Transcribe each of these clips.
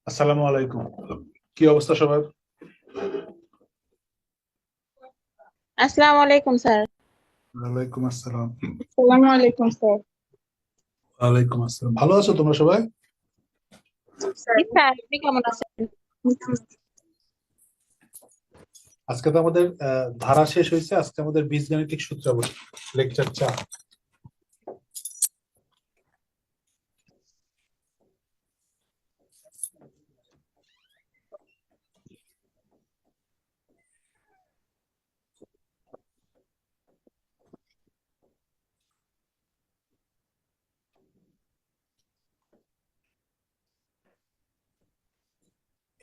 আসসালামু আলাইকুম। কি অবস্থা সবার? আসসালামু আলাইকুম স্যার। ওয়ালাইকুম আসসালাম। আসসালামু আলাইকুম স্যার। ওয়ালাইকুম আসসালাম। ভালো আছো তোমরা সবাই? জি স্যার, আপনি কেমন আছেন? আজকে তো আমাদের ধারা শেষ হয়েছে। আজকে আমাদের বীজগাণিতিক সূত্রাবলী লেকচার 4।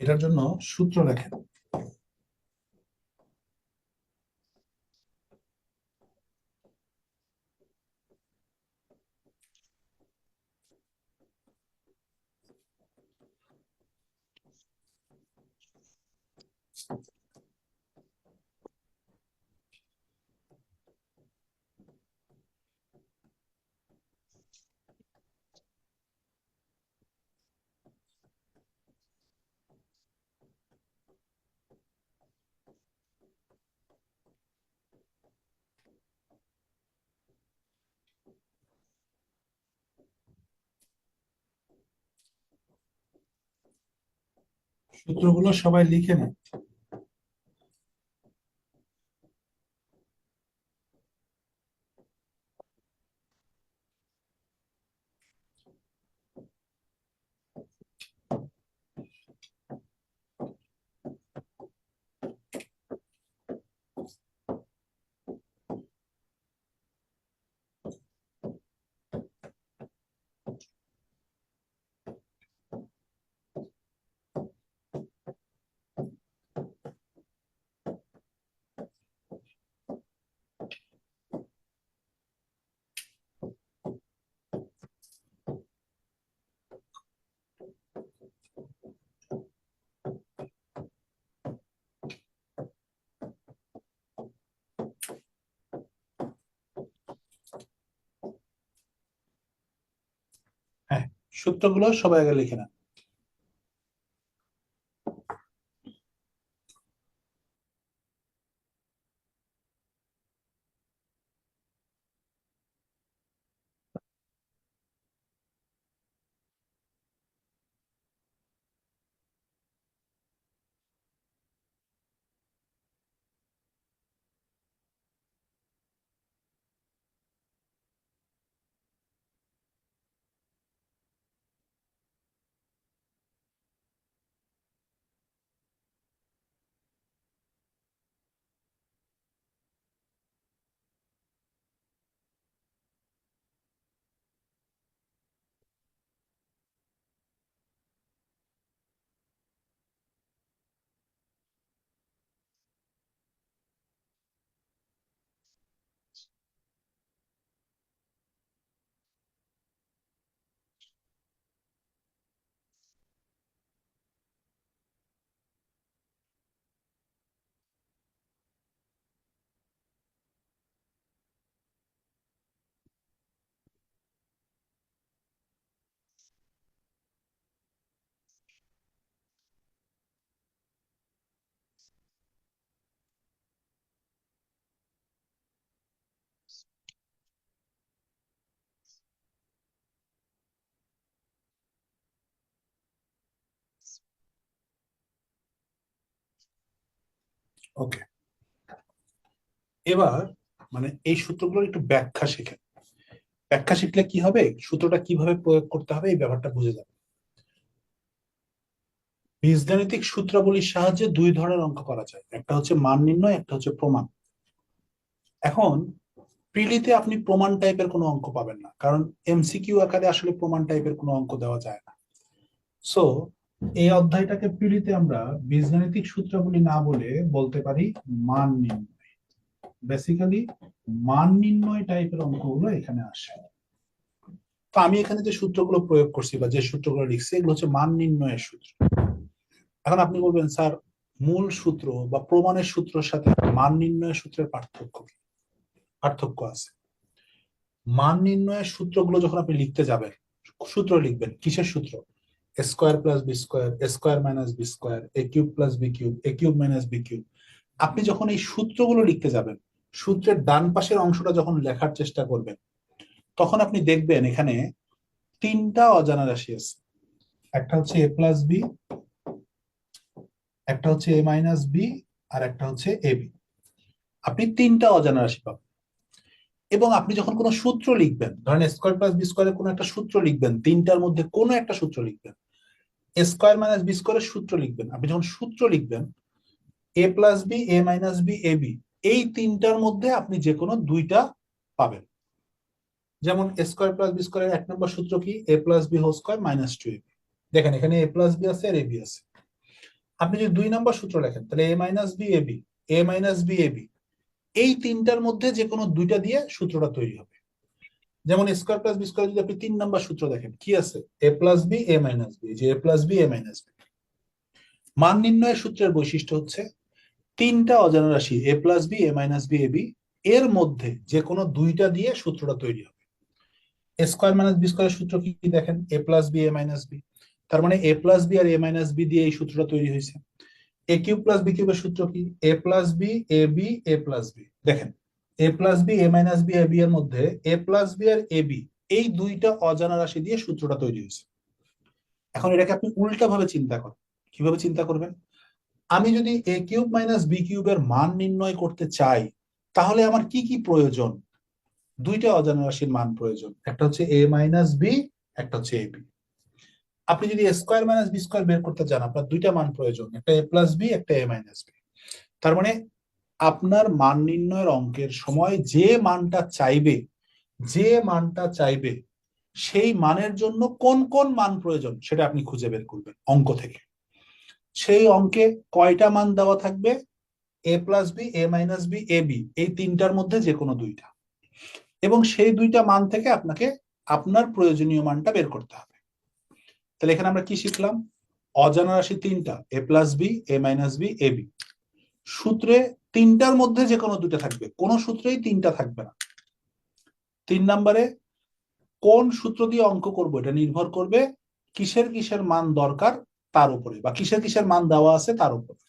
এটার জন্য সূত্র লেখেন। সূত্রগুলো সবাই লিখে নেন। হ্যাঁ, সূত্রগুলো সবাই আগে লিখে নেন। ওকে, এবার এই সূত্রগুলোর একটু ব্যাখ্যা শিখেন। ব্যাখ্যা শিখলে কি হবে, সূত্রটা কিভাবে প্রয়োগ করতে হবে এই ব্যাপারটা বুঝে যাবে। বীজগাণিতিক সূত্রাবলীর সাহায্যে দুই ধরনের অঙ্ক করা যায়, একটা হচ্ছে মান নির্ণয়, একটা হচ্ছে প্রমাণ। এখন প্রিলিতে আপনি প্রমাণ টাইপের কোনো অঙ্ক পাবেন না, কারণ এমসিকিউ আকারে আসলে প্রমাণ টাইপের কোনো অঙ্ক দেওয়া যায় না। সো এই অধ্যায়টাকে প্রিলিতে আমরা বীজগাণিতিক সূত্রাবলী না বলে বলতে পারি মান নির্ণয়। বেসিক্যালি মান নির্ণয় টাইপের অঙ্কগুলো এখানে আসে। তো আমি এখানে যে সূত্রগুলো প্রয়োগ করছি বা যে সূত্রগুলো লিখছি এগুলো হচ্ছে মান নির্ণয়ের সূত্র। এখন আপনি বলবেন, স্যার মূল সূত্র বা প্রমাণের সূত্রের সাথে মান নির্ণয়ের সূত্রের পার্থক্য কি? পার্থক্য আছে। মান নির্ণয়ের সূত্রগুলো যখন আপনি লিখতে যাবেন, সূত্র লিখবেন কিসের সূত্র? Square plus b square, square minus B square, a cube plus b cube, a cube minus B cube. আপনি যখন এই সূত্রগুলো লিখতে যাবেন, সূত্রের ডান পাশের অংশটা যখন লেখার চেষ্টা করবেন, তখন আপনি দেখবেন এখানে তিনটা অজানা রাশি আছে। একটা হচ্ছে এ প্লাস বি, একটা হচ্ছে এ মাইনাস বি, আর একটা হচ্ছে এ বি। আপনি তিনটা অজানা রাশি পাবেন। এবং আপনি যখন কোনো সূত্র লিখবেন, ধরেন স্কোয়ার প্লাস বি স্কোয়ারের কোনো একটা সূত্র লিখবেন, তিনটার মধ্যে কোনো একটা সূত্র লিখবেন, স্কোয়ার মাইনাস বি স্কোয়ারের সূত্র লিখবেন। আপনি যখন সূত্র লিখবেন, এ plus B, A minus B, A B, এই তিনটার মধ্যে আপনি যে কোনো দুইটা পাবেন। যেমন স্কোয়ার প্লাস বি স্কোয়ারের 1 নম্বর সূত্র কি? A plus B whole square minus 2ab। দেখেন এখানে এ প্লাস বি আছে আর এ বি আছে। আপনি যদি 2 নম্বর সূত্র লেখেন, তাহলে এ minus B A B, A minus B A B, এই তিনটার মধ্যে যে কোনো দুইটা দিয়ে সূত্রটা তৈরি হবে। যেমন স্কোয়ার প্লাস বি স্কোয়ার যদি আপনি 3 নম্বর সূত্র দেখেন, কি আছে? এ plus B A minus B, যে এ plus B A minus B. মান নির্ণয়ের সূত্রের বৈশিষ্ট্য হচ্ছে তিনটা অজানা রাশি এ plus B A minus B A B, এর মধ্যে যে কোনো দুইটা দিয়ে সূত্রটা তৈরি হবে। স্কোয়ার মাইনাস বি স্কোয়ারের সূত্র কি দেখেন? এ plus B A minus B. তার মানে এ প্লাস বি আর এ মাইনাস বি দিয়ে এই সূত্রটা তৈরি হয়েছে। এ কিউব প্লাস বি কিউবের সূত্র কি? A plus B A B A plus B. দেখেন এ plus B A minus B A B এর মধ্যে এ প্লাস বি আর এ বি, এই দুইটা অজানা রাশি দিয়ে সূত্রটা তৈরি হয়েছে। এখন এটাকে আপনি উল্টা ভাবে চিন্তা করেন। কিভাবে চিন্তা করবেন? আমি যদি এ কিউব মাইনাস বি কিউবের মান নির্ণয় করতে চাই, তাহলে আমার কি কি প্রয়োজন? দুইটা অজানা রাশির মান প্রয়োজন, একটা হচ্ছে এ মাইনাস বি, একটা হচ্ছে এ বি। আপনি যদি স্কোয়ার মাইনাস বি স্কোয়ার বের করতে চান, আপনার দুইটা মান প্রয়োজন, একটা এ প্লাস বি, একটা এ মাইনাস বি। তার মানে আপনার মান নির্ণয়ের অঙ্কের সময় যে মানটা চাইবে সেই মানের জন্য কোন কোন মান প্রয়োজন সেটা আপনি খুঁজে বের করবেন অঙ্ক থেকে। সেই অঙ্কে কয়টা মান দেওয়া থাকবে? এ plus B A minus B A B, এই তিনটার মধ্যে যে কোনো দুইটা। এবং সেই দুইটা মান থেকে আপনাকে আপনার প্রয়োজনীয় মানটা বের করতে হবে। তাহলে এখানে আমরা কি শিখলাম? অজানা রাশি তিনটা, এ plus B A minus B A B. সূত্রে তিনটার মধ্যে যে কোনো দুটো থাকবে, কোন সূত্রেই তিনটা থাকবে না। 3 নম্বরে কোন সূত্র দিয়ে অঙ্ক করব এটা নির্ভর করবে কিসের কিসের মান দরকার তার উপরে, বা কিসের কিসের মান দেওয়া আছে তার উপরে।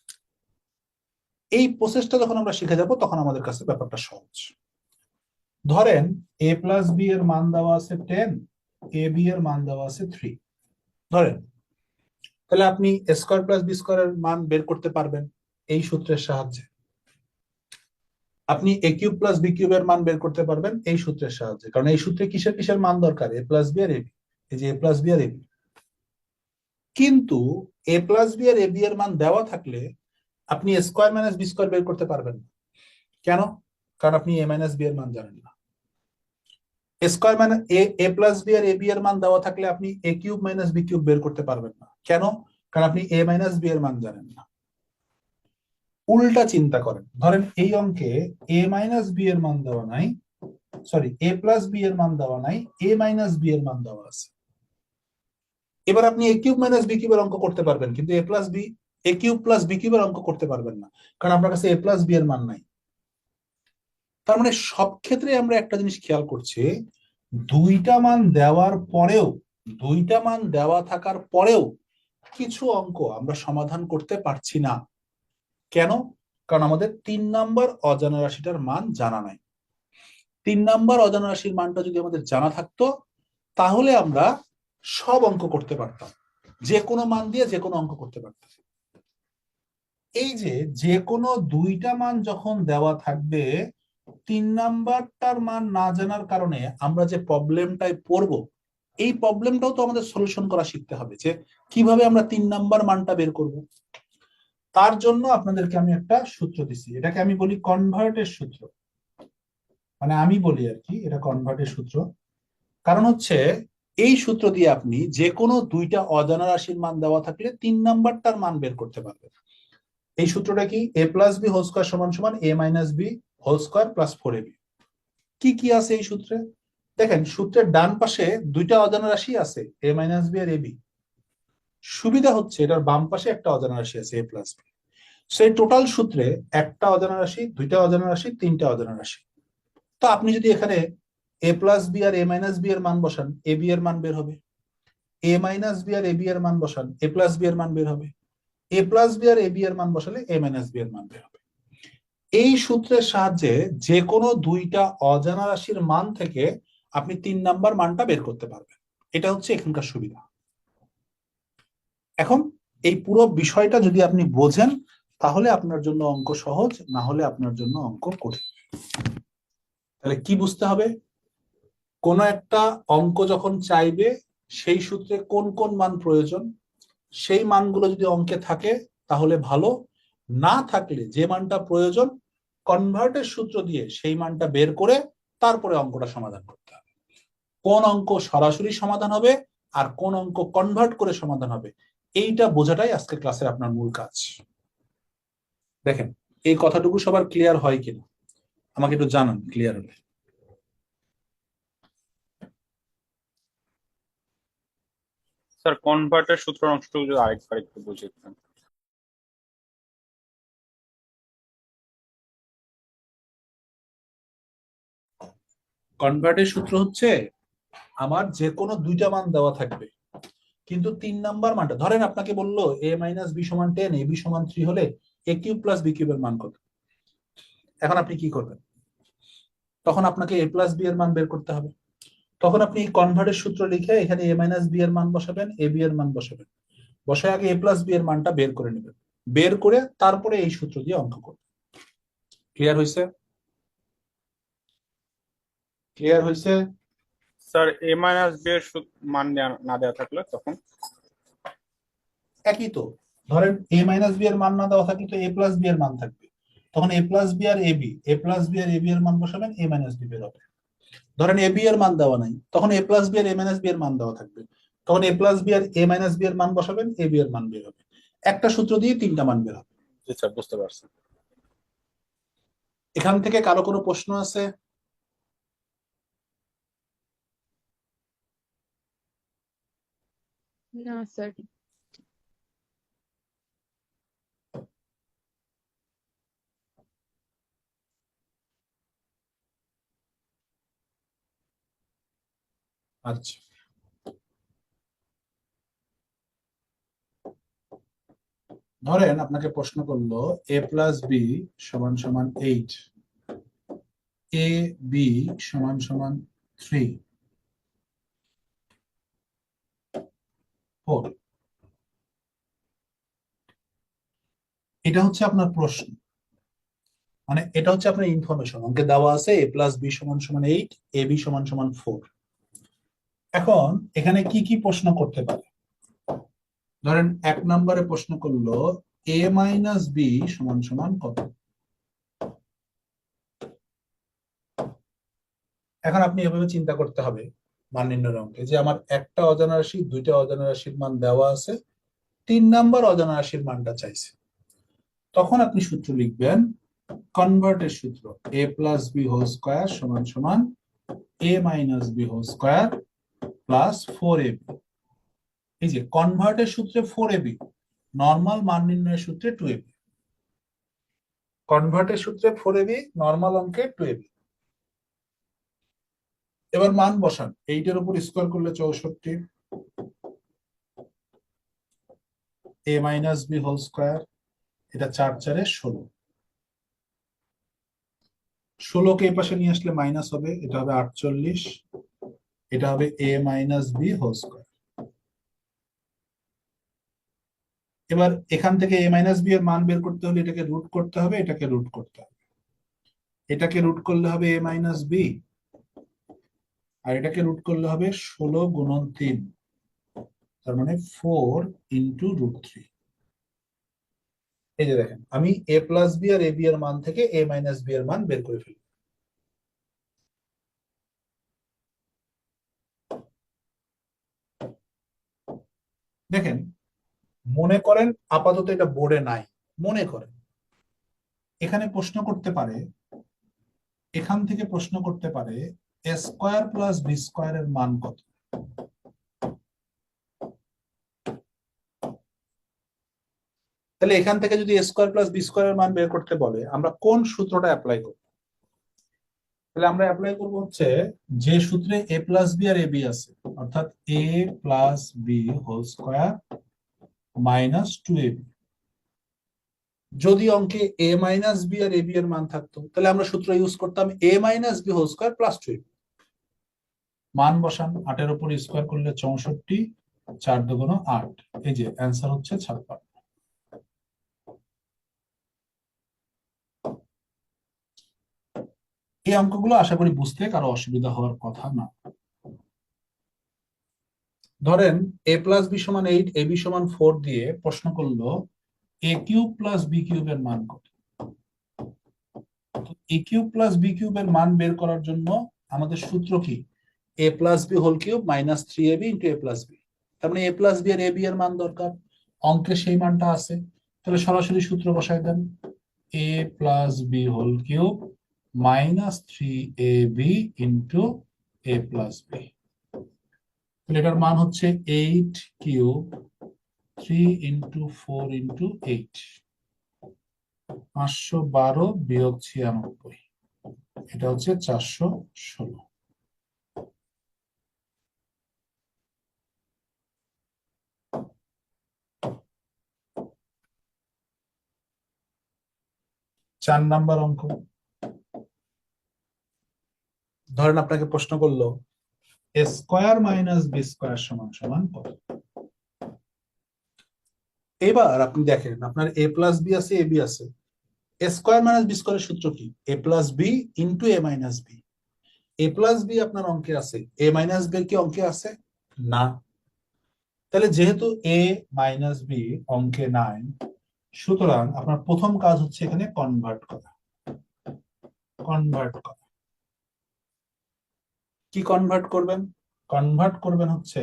এই প্রসেসটা যখন আমরা শিখে যাব, তখন আমাদের কাছে ব্যাপারটা সহজ। ধরেন এ প্লাস বি এর মান দেওয়া আছে 10, এ বি এর মান দেওয়া আছে 3 ধরেন। তাহলে আপনি স্কোয়ার প্লাস বি স্কোয়ারের মান বের করতে পারবেন এই সূত্রের সাহায্যে। আপনি এ কিউব প্লাস বি কিউবের মান বের করতে পারবেন এই সূত্রের সাহায্যে, কারণ এই সূত্রে কিসের কিসের মান দরকার? এ প্লাস বি আর এ বি, এই যে এ প্লাস বি আর এ বি। কিন্তু এ প্লাস বি আর এ বি এর মান দেওয়া থাকলে আপনি স্কোয়ার মাইনাস বি স্কোয়ার বের করতে পারবেন না। কেন? কারণ আপনি এ মাইনাস বি এর মান জানেন না। স্কোয়ার মাইনাস এ প্লাস বি আর এ বি এর মান দেওয়া থাকলে আপনি এ কিউব মাইনাস বি কিউব বের করতে পারবেন না। কেন? কারণ আপনি এ মাইনাস বি এর মান জানেন না। উল্টা চিন্তা করেন, ধরেন এই অঙ্কে এ মাইনাস বি এর মান দেওয়া নাই, সরি এ প্লাস বি এর মান দেওয়া নাই, এ মাইনাস বি এর মান দেওয়া আছে। এবার আপনি এ কিউব মাইনাস বি কিউবের অঙ্ক করতে পারবেন, কিন্তু এ কিউব প্লাস বি কিউবের অঙ্ক করতে পারবেন না, কারণ আপনার কাছে এ প্লাস বি এর মান নাই। তার মানে সব ক্ষেত্রে আমরা একটা জিনিস খেয়াল করছি, দুইটা মান দেওয়ার পরেও, দুইটা মান দেওয়া থাকার পরেও কিছু অঙ্ক আমরা সমাধান করতে পারছি না। কেন? কারণ আমাদের 3 নাম্বার অজানা রাশিটার মান জানা নাই। 3 নাম্বার অজানা রাশির মানটা যদি আমাদের জানা থাকতো, তাহলে আমরা সব অঙ্ক করতে পারতাম, যে কোনো মান দিয়ে যে কোনো অঙ্ক করতে পারতাম। এই যে কোনো দুইটা মান যখন দেওয়া থাকবে, 3 নাম্বারটার মান না জানার কারণে আমরা যে প্রবলেমটায় পড়বো, এই প্রবলেমটাও তো আমাদের সলিউশন করা শিখতে হবে, যে কিভাবে আমরা 3 নাম্বার মানটা বের করব। তার জন্য আপনাদেরকে আমি একটা সূত্র দিছি, এটাকে আমি বলি কনভার্টের সূত্র। মানে আমি বলি আর কি, এটা কনভার্টের সূত্র। কারণ হচ্ছে এই সূত্র দিয়ে আপনি যে কোনো দুইটা অজানা রাশির মান দেওয়া থাকলে 3 নাম্বারটার মান বের করতে পারবেন। এই সূত্রটা কি? A plus B whole square সমান সমান a minus B whole square plus 4ab। কি কি আছে এই সূত্রে? দেখেন সূত্রের ডান পাশে দুইটা অজানা রাশি আছে, এ মাইনাস বি আর এ বি। সুবিধা হচ্ছে এটার বাম পাশে একটা অজানা রাশি আছে, এ প্লাস বি। সেই টোটাল সূত্রে একটা অজানা রাশি, দুইটা অজানা রাশি, তিনটা অজানা রাশি। তো আপনি যদি এখানে এ প্লাস বি আর এ মাইনাস বি এর মান বসান, এ বি এর মান বের হবে। এ মাইনাস বি আর এ বি এর মান বসান, এ প্লাস বি এর মান বের হবে। এ প্লাস বি আর এ বি এর মান বসালে এ মাইনাস বি এর মান বের হবে। এই সূত্রের সাহায্যে যে কোনো দুইটা অজানা রাশির মান থেকে আপনি 3 নাম্বার মানটা বের করতে পারবেন। এটা হচ্ছে এখানকার সুবিধা। এখন এই পুরো বিষয়টা যদি আপনি বোঝেন তাহলে আপনার জন্য অঙ্ক সহজ, না হলে আপনার জন্য অঙ্ক কঠিন। তাহলে কি বুঝতে হবে? কোন একটা অঙ্ক যখন চাইবে সেই সূত্রে কোন কোন মান প্রয়োজন, সেই মানগুলো যদি অঙ্কে থাকে তাহলে ভালো, না থাকলে যে মানটা প্রয়োজন কনভার্টের সূত্র দিয়ে সেই মানটা বের করে তারপরে অঙ্কটা সমাধান করতে হবে। কোন অঙ্ক সরাসরি সমাধান হবে আর কোন অঙ্ক কনভার্ট করে সমাধান হবে, এইটা বোঝাটাই আজকে ক্লাসের আপনার মূল কাজ। দেখেন এই কথাটুকু সবার ক্লিয়ার হয় কিনা আমাকে একটু জানান, ক্লিয়ার হলে। স্যার কনভার্টের সূত্র অংশটুকু যদি আরেকবার একটু বুঝিয়ে দিতেন। কনভার্টের সূত্র হচ্ছে আমার যে কোনো দুইটা মান দেওয়া থাকবে, কিন্তু 3 নাম্বার মানটা ধরেন আপনাকে বললো এ মাইনাস বি সমান 10, এ বি সমান 3 হলে এ কিউব প্লাস বি কিউবের মান কত? এখন আপনি কি করবেন? তখন আপনাকে এ প্লাস বি এর মান বের করতে হবে। তখন আপনি এই কনভার্টের সূত্র লিখে এখানে এ মাইনাস বি এর মান বসাবেন, এ বি এর মান বসাবেন, বসায় আগে এ প্লাস বি এর মানটা বের করে নেবেন, বের করে তারপরে এই সূত্র দিয়ে অঙ্ক করবেন। ক্লিয়ার হয়েছে? ক্লিয়ার হয়েছে? স্যার এ মাইনাস বি এর মান না দেওয়া থাকলে তখন? একই তো। ধরেন এ মাইনাস বি এর মান না দেওয়া থাকলে তো এ প্লাস বি এর মান থাকবে, তখন এ প্লাস বি আর A B, A plus B আর এ বি এর মান বসাবেন, এ মাইনাস বি বের হবে। ধরেন এ বি এর মান দেওয়া নাই, তখন এ প্লাস বি আর এ মাইনাস বি এর মান দেওয়া থাকবে, তখন এ প্লাস বি আর এ মাইনাস বি এর মান বসাবেন, এ বি এর মান বের হবে। একটা সূত্র দিয়ে 3টা মান বের হবে। জি স্যার, বুঝতে পারছি। এখান থেকে কারো কোনো প্রশ্ন আছে? না স্যার। আচ্ছা, ধরেন আপনাকে প্রশ্ন করলো এ প্লাস বি সমান সমান 8, এ বি সমান সমান 3, 4। এটা হচ্ছে আপনার প্রশ্ন, মানে এটা হচ্ছে আপনার ইনফরমেশন। অঙ্কে দেওয়া আছে এ প্লাস বি সমান সমান 8, এ বি সমান সমান 4। এখন এখানে কি কি প্রশ্ন করতে পারে? ধরেন 1 নম্বরে প্রশ্ন করলো এ মাইনাস বি সমান সমান কত? এখন আপনি এভাবে চিন্তা করতে হবে মান নির্ণয়ের অঙ্কে, যে আমার একটা অজানা রাশি, দুইটা অজানা রাশির মান দেওয়া আছে, 3 নাম্বার অজানা রাশির মানটা চাইছে। তখন আপনি সূত্র লিখবেন কনভার্টের সূত্র, a plus B whole square সমান সমান a minus B whole square plus 4ab। এই যে কনভার্টের সূত্রে 4ab, নর্মাল মান নির্ণয়ের সূত্রে 2ab। কনভার্টের সূত্রে 4ab, নর্মাল অঙ্কে 2ab। এবার মান বসান, 8-এর উপর স্কোয়ার করলে 64, এ মাইনাস বি হোল স্কোয়ার, এটা 4 4 16, 16কে এই পাশে নিয়ে আসলে মাইনাস হবে, এটা হবে 48, এটা হবে এ মাইনাস বি হোল স্কোয়ার। এবার এখান থেকে এ মাইনাস বি এর মান বের করতে হলে এটাকে রুট করতে হবে, এটাকে রুট করতে হবে, এটাকে রুট করলে হবে এ মাইনাস বি, আর এটাকে রুট করলে হবে 16 গুণন 3, তার মানে 4 ইন্টু √3। এই যে দেখেন আমি এ প্লাস বি আর এ বি এর মান থেকে এ মাইনাস বি এর মান বের করে ফেলি। দেখেন মনে করেন আপাতত এটা বোর্ডে নাই, মনে করেন এখানে প্রশ্ন করতে পারে, এখান থেকে প্রশ্ন করতে পারে এ স্কোয়ার প্লাস বি স্কোয়ারের মান কত? তাহলে এখান থেকে যদি এ স্কোয়ার প্লাস বি স্কোয়ারের মান বের করতে বলে আমরা কোন সূত্রটা অ্যাপ্লাই করব? তাহলে আমরা অ্যাপ্লাই করব হচ্ছে যে সূত্রে a প্লাস বি আর এ বি আছে, অর্থাৎ a plus B whole square minus 2ab। যদি অঙ্কে a মাইনাস বি আর এ বি এর মান থাকতো তাহলে আমরা সূত্র ইউজ করতাম a minus B whole square plus 2ab। মান বসান, 8 এর উপর স্কোয়ার করলে 64, 4 দুগুণ 8, এই যে অ্যান্সার হচ্ছে 56। এই অঙ্কগুলো আশা করি বুঝতে কারো অসুবিধা হওয়ার কথা না। ধরেন a প্লাস বি সমান 8, এ বি সমান 4 দিয়ে প্রশ্ন করলো a কিউব প্লাস বি কিউবের মান কত। a কিউব প্লাস বি কিউবের মান বের করার জন্য আমাদের সূত্র কি? a plus B whole cube minus 3ab into a plus B. তার মানে a প্লাস বি আর এ বি এর মান দরকার, অঙ্কে সেই মানটা আছে। তাহলে সরাসরি সূত্র বসাই দেন, a plus B whole cube minus 3ab into a plus B. এটার মান হচ্ছে 8 কিউব 3 ইন্টু 4 ইন্টু 8, 512 বিয়োগ 96, এটা হচ্ছে 416। চার নাম্বার অঙ্ক। ধরেন আপনাকে প্রশ্ন করলো এ স্কোয়ার মাইনাস বি স্কোয়ার সমান সমান কত। এবার আপনি দেখেন আপনার এ প্লাস বি আছে, এ বি আছে। এ স্কোয়ার মাইনাস বি স্কোয়ারের সূত্র কি? A plus B into A minus B. A plus B আপনার অঙ্কে আছে, এ মাইনাস বি কি অঙ্কে আছে? না। তাহলে যেহেতু এ মাইনাস বি অঙ্কে নাই, সুতরাং আপনার প্রথম কাজ হচ্ছে এখানে কনভার্ট করা। কনভার্ট করা কি কনভার্ট করবেন? কনভার্ট করবেন হচ্ছে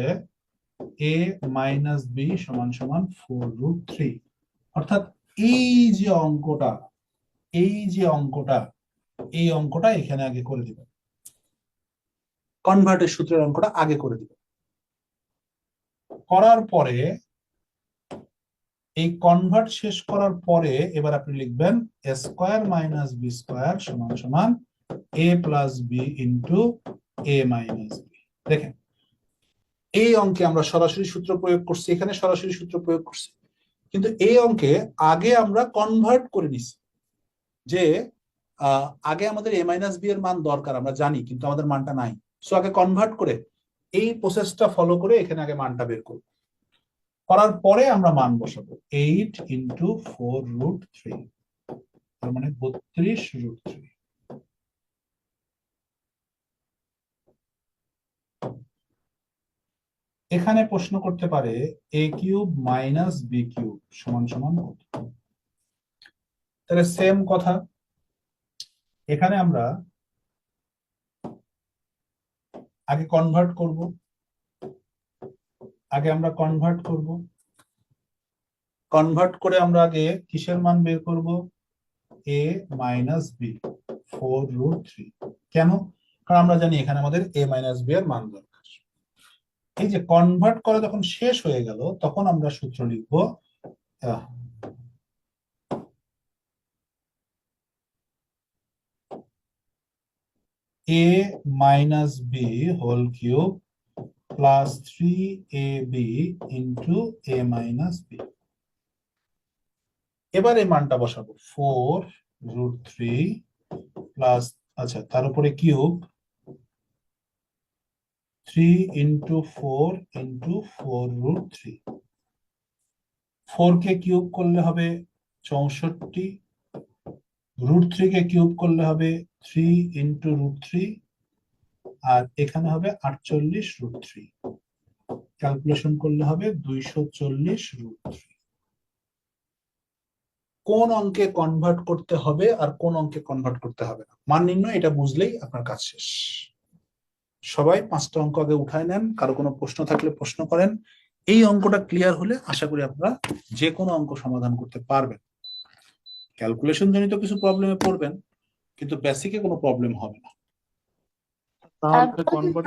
a মাইনাস বি সমান সমান 4√3, অর্থাৎ এই যে অঙ্কটা, এই যে অঙ্কটা, এই অঙ্কটা এখানে আগে করে দিবেন। কনভার্টের সূত্রের অঙ্কটা আগে করে দিবেন। করার পরে এই কনভার্ট শেষ করার পরে এবার আপনি লিখবেন এ স্কোয়ার মাইনাস বি স্কোয়ার সমান সমান এ প্লাস বি ইন্টু এ মাইনাস বি। দেখেন এই অঙ্কে আমরা সরাসরি সূত্র প্রয়োগ করছি, এখানে সরাসরি সূত্র প্রয়োগ করছি, কিন্তু এই অঙ্কে আগে আমরা কনভার্ট করে নিছি। যে আগে আমাদের এ মাইনাস বি এর মান দরকার আমরা জানি, কিন্তু আমাদের মানটা নাই। সো আগে কনভার্ট করে এই প্রসেসটা ফলো করে এখানে আগে মানটা বের করব। করার পরে আমরা মান বসাবো 8 ইন্টু 4√3, তার মানে 32√3। এখানে প্রশ্ন করতে পারে a cube minus B cube সমান সমান কত। তাহলে সেম কথা, এখানে আমরা আগে কনভার্ট করব। আগে আমরা কনভার্ট করব, কনভার্ট করে আমরা আগে কিসের মান বের করব? a minus B 4√3। কেন? কারণ আমরা জানি এখানে আমাদের a মাইনাস বি এর মান দরকার। এই যে কনভার্ট করা যখন শেষ হয়ে গেল তখন আমরা সূত্র লিখব a minus B whole cube plus 3ab into a minus B. এবার এই মানটা বসাবো 4√3 প্লাস, আচ্ছা তার উপরে কিউব 3 ইন্টু 4 ইন্টু 4√3। 4 কে কিউব করলে হবে 64, √3 কে কিউব করলে হবে 3 ইন্টু √3, আর এখানে হবে 48√3। ক্যালকুলেশন করলে হবে 240√3। কোন অঙ্কে কনভার্ট করতে হবে আর কোন অঙ্কে কনভার্ট করতে হবে না মান নির্ণয়, এটা বুঝলেই আপনার কাজ শেষ। সবাই 5টা অঙ্ক আগে উঠায় নেন, কারো কোনো প্রশ্ন থাকলে প্রশ্ন করেন। এই অঙ্কটা ক্লিয়ার হলে আশা করি আপনারা যে কোনো অঙ্ক সমাধান করতে পারবেন। ক্যালকুলেশন জনিত কিছু প্রবলেমে পড়বেন, কিন্তু বেসিকে কোনো প্রবলেম হবে না।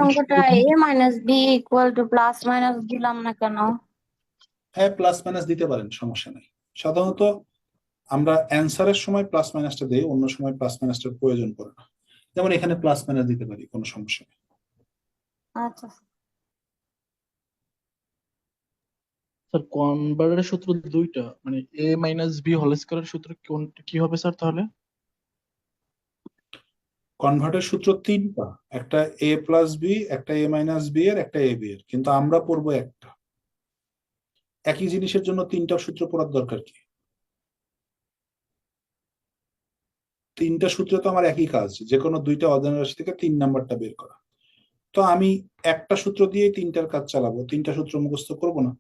অঙ্কটা a minus B equal to plus minus দিলাম না কেন? হ্যাঁ, প্লাস মাইনাস দিতে পারেন, সমস্যা নেই। সাধারণত আমরা অ্যান্সারের সময় প্লাস মাইনাসটা দিই, অন্য সময় প্লাস মাইনাসটার প্রয়োজন পড়ে না। যেমন এখানে প্লাস মাইনাস দিতে পারি, কোনো সমস্যা নেই। আচ্ছা স্যার কনভার্টারের সূত্র দুইটা, মানে এ মাইনাস বি হোল স্কয়ারের সূত্র কি হবে স্যার তাহলে? কনভার্টের সূত্র তিনটা, একটা এ প্লাস বি, একটা এ মাইনাস বি এর, একটা এ বি এর, কিন্তু আমরা পড়বো একটা। একই জিনিসের জন্য তিনটা সূত্র পড়ার দরকার কি? তিনটা সূত্রে তো আমার একই কাজ, যে কোনো দুইটা অজানা রাশি থেকে 3 নাম্বারটা বের করা। তো আমি একটা সূত্র দিয়ে তিনটার কাজ চালাবো, তিনটা সূত্র মুখস্থ করবো না।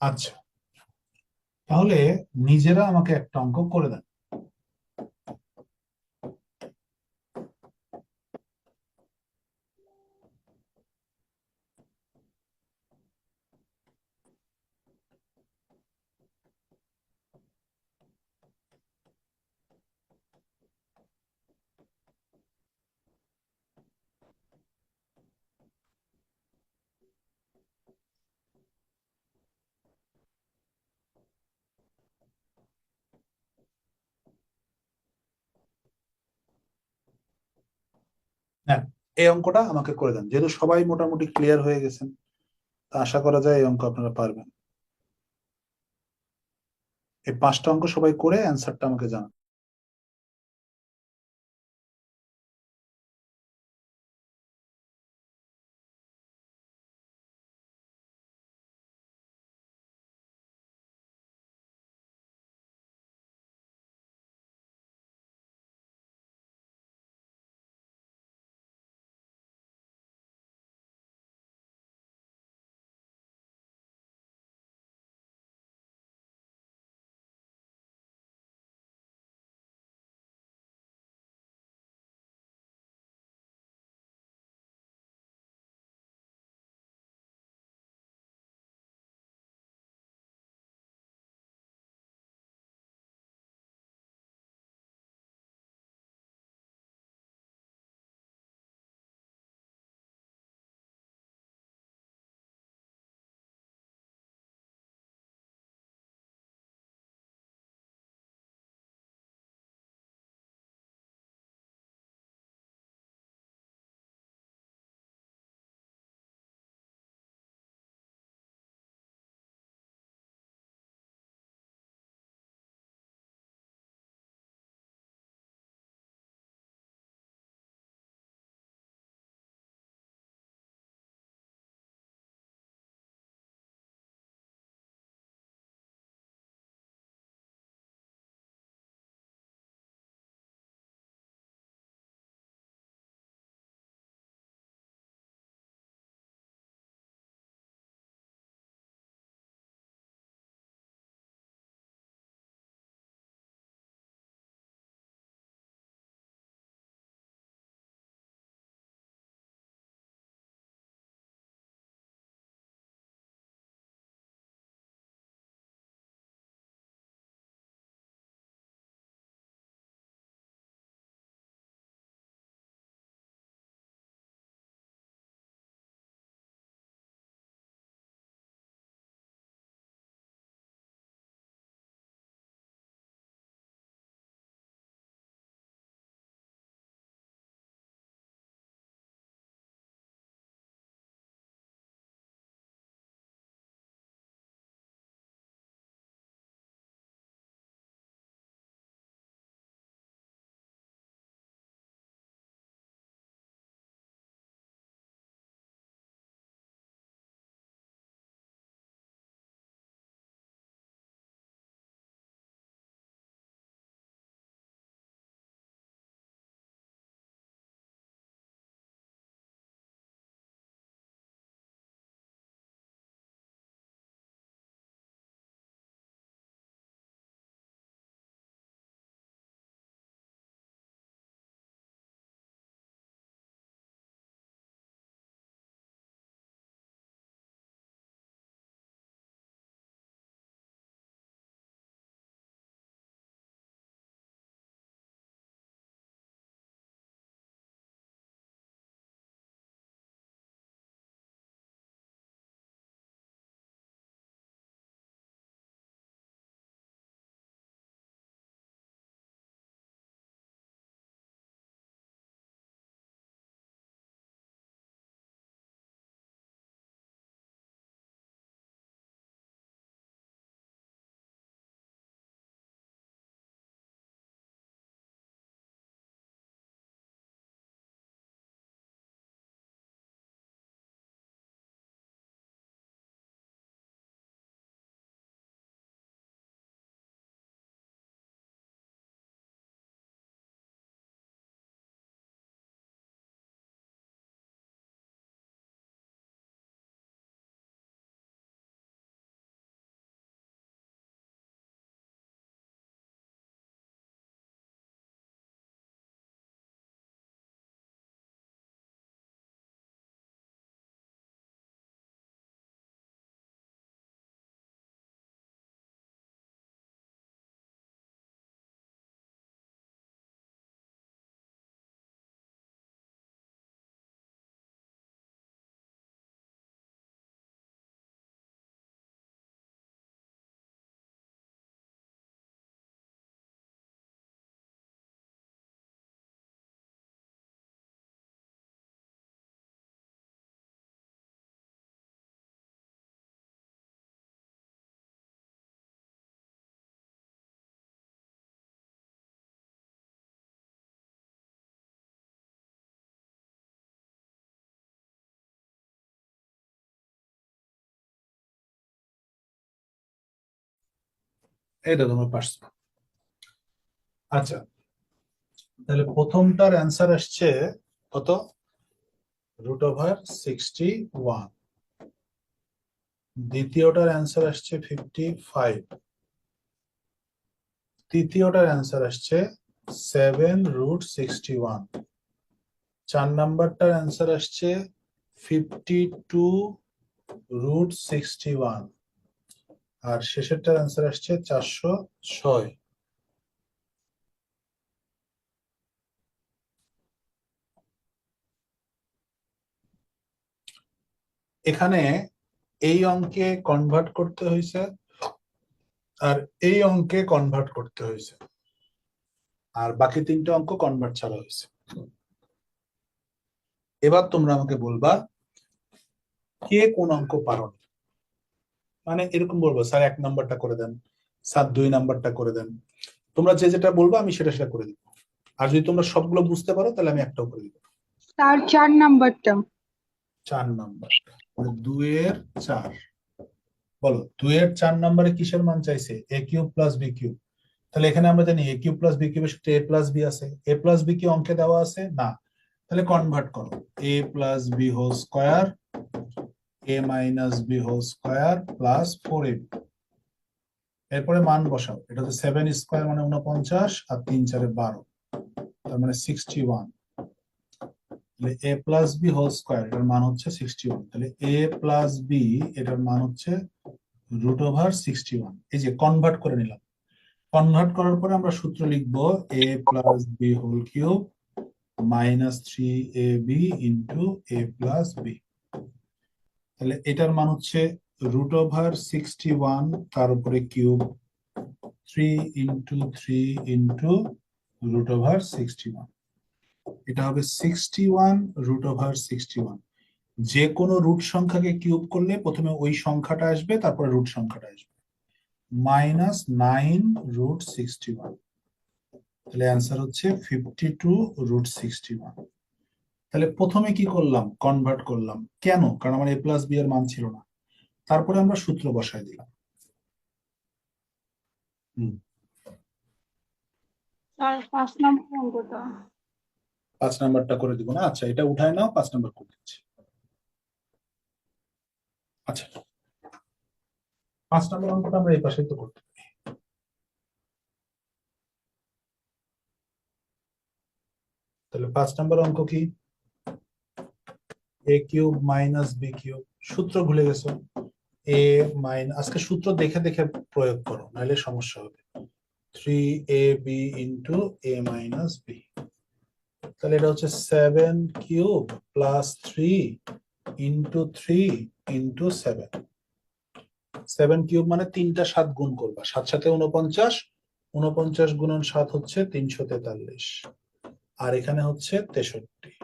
আচ্ছা, তাহলে নিজেরা আমাকে একটা অঙ্ক করে দেন। হ্যাঁ, এই অঙ্কটা আমাকে করে দেন, যেহেতু সবাই মোটামুটি ক্লিয়ার হয়ে গেছেন, তা আশা করা যায় এই অঙ্ক আপনারা পারবেন। এই 5টা অঙ্ক সবাই করে অ্যান্সারটা আমাকে জানান। এটা তোমরা পারছো। আচ্ছা, তাহলে প্রথমটার অ্যান্সার আসছে কত? √61। দ্বিতীয়টার অ্যান্সার আসছে 55। তৃতীয়টার অ্যান্সার আসছে 7√61। 4 নাম্বারটার অ্যান্সার আসছে 52√61। আর শেষেরটার অ্যান্সার আসছে 406। এখানে এই অঙ্কে কনভার্ট করতে হয়েছে আর এই অঙ্কে কনভার্ট করতে হয়েছে, আর বাকি তিনটা অঙ্ক কনভার্ট ছাড়া হয়েছে। এবার তোমরা আমাকে বলবা কে কোন অঙ্ক পারোনি। মানে এরকম বলবো, স্যার 1 নাম্বারটা করে দেন, স্যার 2 নাম্বারটা করে দেন। তোমরা যে যেটা বলবো আমি সেটা সেটা করে দিব। আর যদি তোমরা সবগুলো বুঝতে পারো তাহলে আমি একটাও করে দিব। স্যার 4 নাম্বারটা। 4 নাম্বারটা, 2 এর 4। বলো 2 এর 4 নাম্বারে কিসের মান চাইছে? a³ + b³। তাহলে এখানে আমরা জানি a³ + b³ এর সাথে a + b আছে। a + b কি অঙ্কে দেওয়া আছে? না। তাহলে কনভার্ট করো, a + b² a - b² + 4ab। এরপরে মান বসাও, এটা হচ্ছে 7² মানে 49 আর 3 × 4 = 12, তার মানে 61। তাহলে a + b² এটার মান হচ্ছে 61। তাহলে a + b এটার মান হচ্ছে √61। এই যে কনভার্ট করে নিলাম। কনভার্ট করার পরে আমরা সূত্র লিখব a + b³ - 3ab * a + b। তাহলে এটার মান হচ্ছে √61 তার উপরে কিউব 3 × 3 × √61। এটা হবে 61 √61। যে কোনো রুট সংখ্যাকে কিউব করলে প্রথমে ওই সংখ্যাটা আসবে, তারপরে রুট সংখ্যাটা আসবে। -9√61। তাহলে অ্যান্সার হচ্ছে 52√61। তাহলে প্রথমে কি করলাম? কনভার্ট করলাম। কেন? কারণ আমার a + b এর মান ছিল না। তারপরে আমরা সূত্র বসায় দিলাম। স্যার 5 নাম্বার অঙ্কটা। 5 নাম্বারটা করে দিব না? আচ্ছা, এটা উঠায় নাও, 5 নাম্বার করে দিচ্ছি। আচ্ছা, 5 নাম্বার অঙ্কটা আমরা এই পাশেই তো করতে পারি। তাহলে 5 নাম্বার অঙ্ক কি? a³ - b³। সূত্র ভুলে গেছো? আজকে সূত্র দেখে দেখে প্রয়োগ করো, নাহলে সমস্যা হবে। 3ab * a - b। তাহলে এটা হচ্ছে 7³ + 3 × 3 × 7। 7³ মানে 3টা 7 গুণ করবা, 7 × 7 = 49। 49 × 7 হচ্ছে 343। আর এখানে হচ্ছে 63,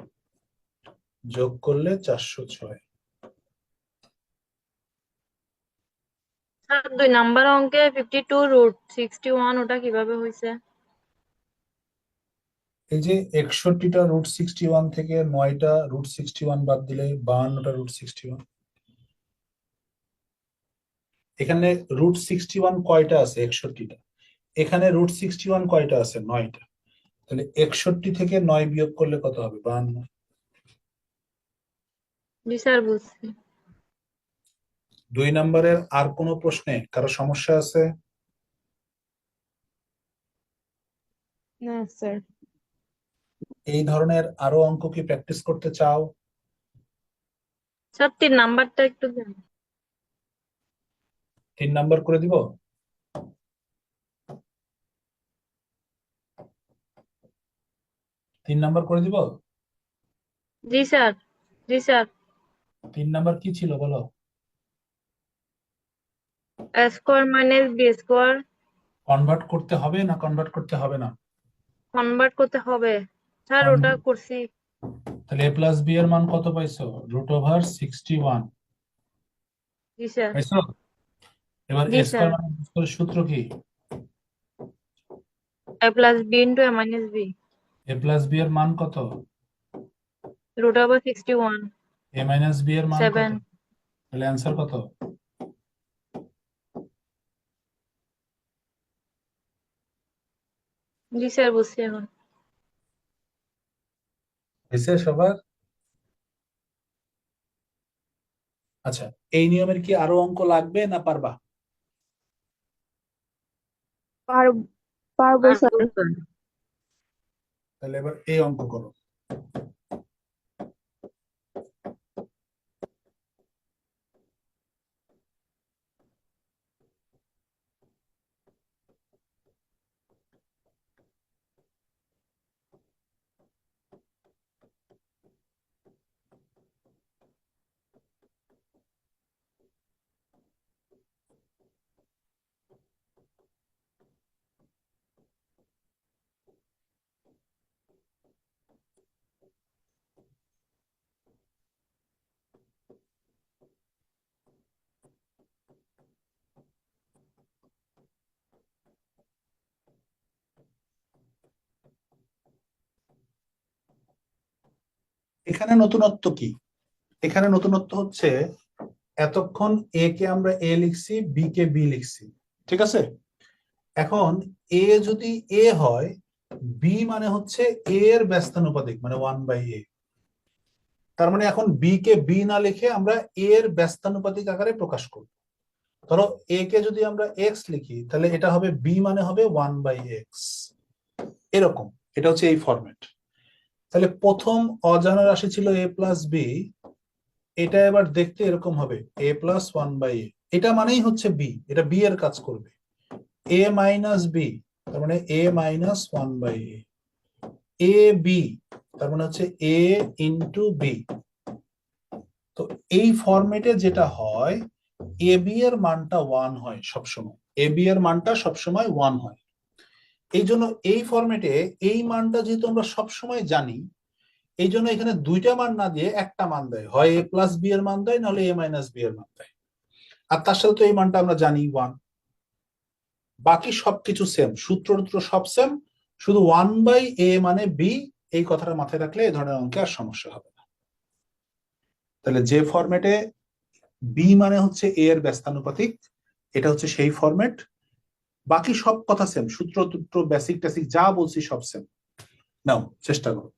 যোগ করলে 406। স্যার 2 নাম্বার অঙ্কে 52√61 ওটা কিভাবে হয়েছে? এই যে 61টা √61 থেকে 9টা √61 বাদ দিলে 52টা √61। এখানে √61 কয়টা আছে? 61টা। এখানে √61 কয়টা আছে? 9টা। তাহলে 61 থেকে 9 বিয়োগ করলে কত হবে? 52। জি স্যার, বুঝছি। 2 নম্বরের আর কোনো প্রশ্নে কারো সমস্যা আছে? না স্যার। এই ধরনের আরো অঙ্ক কি প্র্যাকটিস করতে চাও? স্যার 3 নাম্বারটা একটু দেন। 3 নাম্বার করে দিব? তিন নাম্বার করে দিব? জি স্যার, জি স্যার। 3 নাম্বার কি ছিল বলো? a² - b²। কনভার্ট করতে হবে না কনভার্ট করতে হবে না? কনভার্ট করতে হবে স্যার, ওটা করছি। তাহলে a + b এর মান কত পাইছো? √61 জি স্যার। পাইছো? এবার জি a² স্যার। সূত্র কি? a + b * a - b a + b এর মান কত? √61। a - b এর মান কত? 7। তাহলে অ্যান্সার কত? জি স্যার, বুঝছি এখন। হয়েছে সবার? আচ্ছা, এই নিয়মের কি আরো অঙ্ক লাগবে না পারবা? পারবো স্যার। তাহলে এবার এই অঙ্ক করো। এখানে নতুনত্ব কি? এখানে নতুনত্ব হচ্ছে এতক্ষণ এ কে আমরা এ লিখছি, বি কে বি লিখছি, ঠিক আছে? এখন এ যদি এ হয়, বি মানে হচ্ছে এ এর ব্যস্তানুপাতিক, মানে 1/a। তার মানে এখন বি কে বি না লিখে আমরা এ এর ব্যস্তানুপাতিক আকারে প্রকাশ করব। ধরো এ কে যদি আমরা এক্স লিখি, তাহলে এটা হবে বি মানে হবে 1/x, এরকম। এটা হচ্ছে এই ফরম্যাট। তাহলে প্রথম অজানা রাশি ছিল a প্লাস বি, এটা এবার দেখতে এরকম হবে a প্লাস 1/a। এটা মানেই হচ্ছে বি, এটা বি এর কাজ করবে। a মাইনাস বি, তার মানে a minus 1/a। A B, তার মানে হচ্ছে a ইন্টু বি। তো এই ফরম্যাটে যেটা হয়, এ বি এর মানটা 1 হয় সবসময়, এ বি এর মানটা সবসময় 1 হয়। এই জন্য এই ফরম্যাটে এই মানটা যেহেতু আমরা সবসময় জানি, এই জন্য এখানে দুইটা মান না দিয়ে একটা মান দেয়, হয় এ প্লাস বি এর মান দেয়, নাহলে এ মাইনাস বি এর মান দেয়। আর তার সাথে তো এই মানটা আমরা জানি 1। বাকি সবকিছু সেম, সূত্র সব সেম, শুধু 1/a মানে বি। এই কথাটা মাথায় রাখলে এই ধরনের অঙ্কে আর সমস্যা হবে না। তাহলে যে ফরম্যাটে বি মানে হচ্ছে এ এর ব্যস্তানুপাতিক, এটা হচ্ছে সেই ফরম্যাট। বাকি সব কথা সেম, সূত্র বেসিক টেসিক যা বলছি সব সেম। নাও চেষ্টা করো।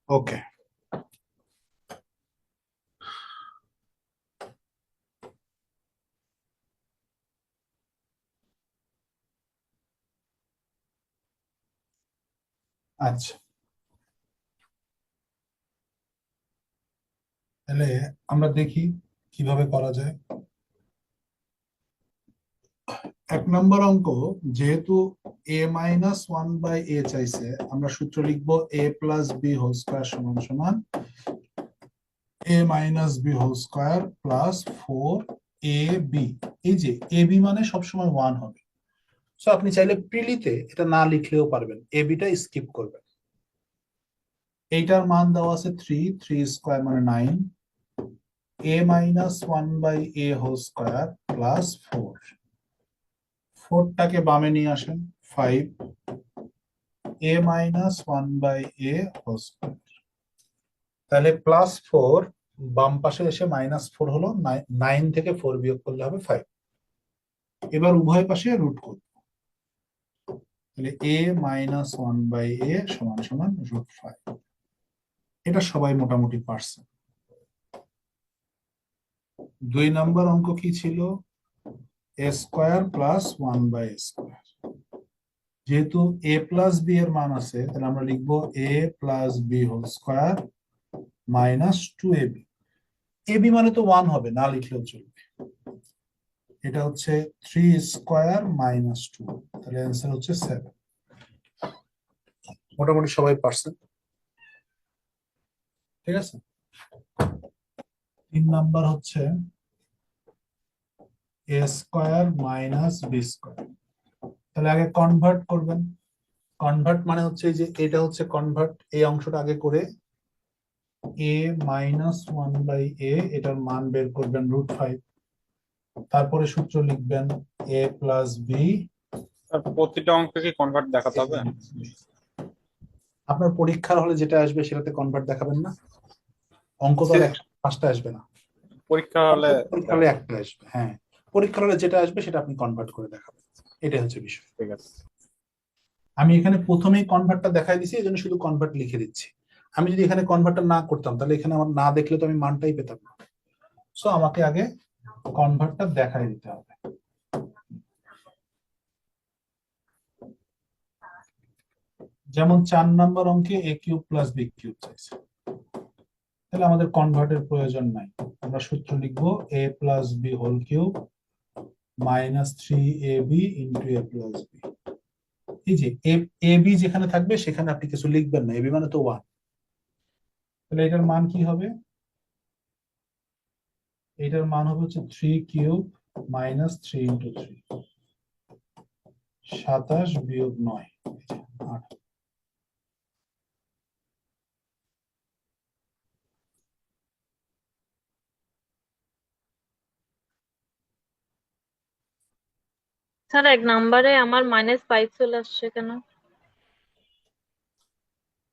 ওকে, আচ্ছা, তাহলে আমরা দেখি কিভাবে করা যায়। 1 নম্বর অঙ্ক, যেহেতু a-1/a চাইছে, আমরা সূত্র লিখবো a + b² = a-b² + 4ab। এই যে ab মানে সবসময় 1 হবে। সো আপনি চাইলে প্রিলিতে এটা না লিখলেও পারবেন, ab-টা স্কিপ করবেন। এইটার মান দেওয়া আছে 3² মানে 9, a-1/a² + 4, 4টাকে বামে নিয়ে আসেন, 5, a-1/a²। তাহলে +4 বাম পাশে এসে -4 হলো, 9 থেকে 4 বিয়োগ করলে হবে 5। এবার উভয় পাশে রুট করব, তাহলে a-1/a = √5। এটা সবাই মোটামুটি পারছে। 2 নম্বর অঙ্ক কি ছিল? a² + 1/a²। যেহেতু a + b এর মান আছে, তাহলে আমরা লিখবো a + b² - 2ab। ab মানে তো 1 হবে, না লিখলেও চলবে। এটা হচ্ছে 3² - 2, তাহলে অ্যান্সার হচ্ছে 7। মোটামুটি সবাই পারছেন, ঠিক আছে। 3 নাম্বার হচ্ছে a² - b²। তাহলে আগে কনভার্ট করবেন। কনভার্ট মানে হচ্ছে এই যে এটা হচ্ছে কনভার্ট, এই অংশটা আগে করে a-1/a, এটার মান বের করবেন √5। তারপরে সূত্র লিখবেন a + b। আর প্রতিটা অঙ্কে কি কনভার্ট দেখাতে হবে? আপনার পরীক্ষার হলে যেটা আসবে সেটাতে কনভার্ট দেখাবেন না? অঙ্ক তো আর 5টা আসবে না, পরীক্ষা হলে পরীক্ষার হলে একটা আসবে। হ্যাঁ, পরীক্ষার হলে যেটা আসবে সেটা আপনি কনভার্ট করে দেখাবেন, এটাই হচ্ছে বিষয়। ঠিক আছে। আমি এখানে প্রথমেই কনভার্টটা দেখাই দিছি, এই জন্য শুধু কনভার্ট লিখে দিচ্ছি। আমি যদি এখানে কনভার্টার না করতাম তাহলে এখানে আমার না দেখলে তো আমি মানটাই পেতাম না। সো আমাকে আগে কনভার্টার দেখাই দিতে হবে। যেমন 4 নম্বর অঙ্কে a cube plus b cube চাইছে, তাহলে আমাদের কনভার্টের প্রয়োজন নাই। আমরা সূত্র লিখবো a plus b whole cube minus 3ab into a plus b। এই যে ab যেখানে থাকবে সেখানে আপনি কিছু লিখবেন না, ab মানে তো 1। তাহলে এটার মান কি হবে? এটার মান হবে হচ্ছে 3 কিউব মাইনাস 3 ইন্টু 3, 27 বিয়োগ 9, 8। স্যার 1 নম্বরে আমার -5 চলে আসছে কেন?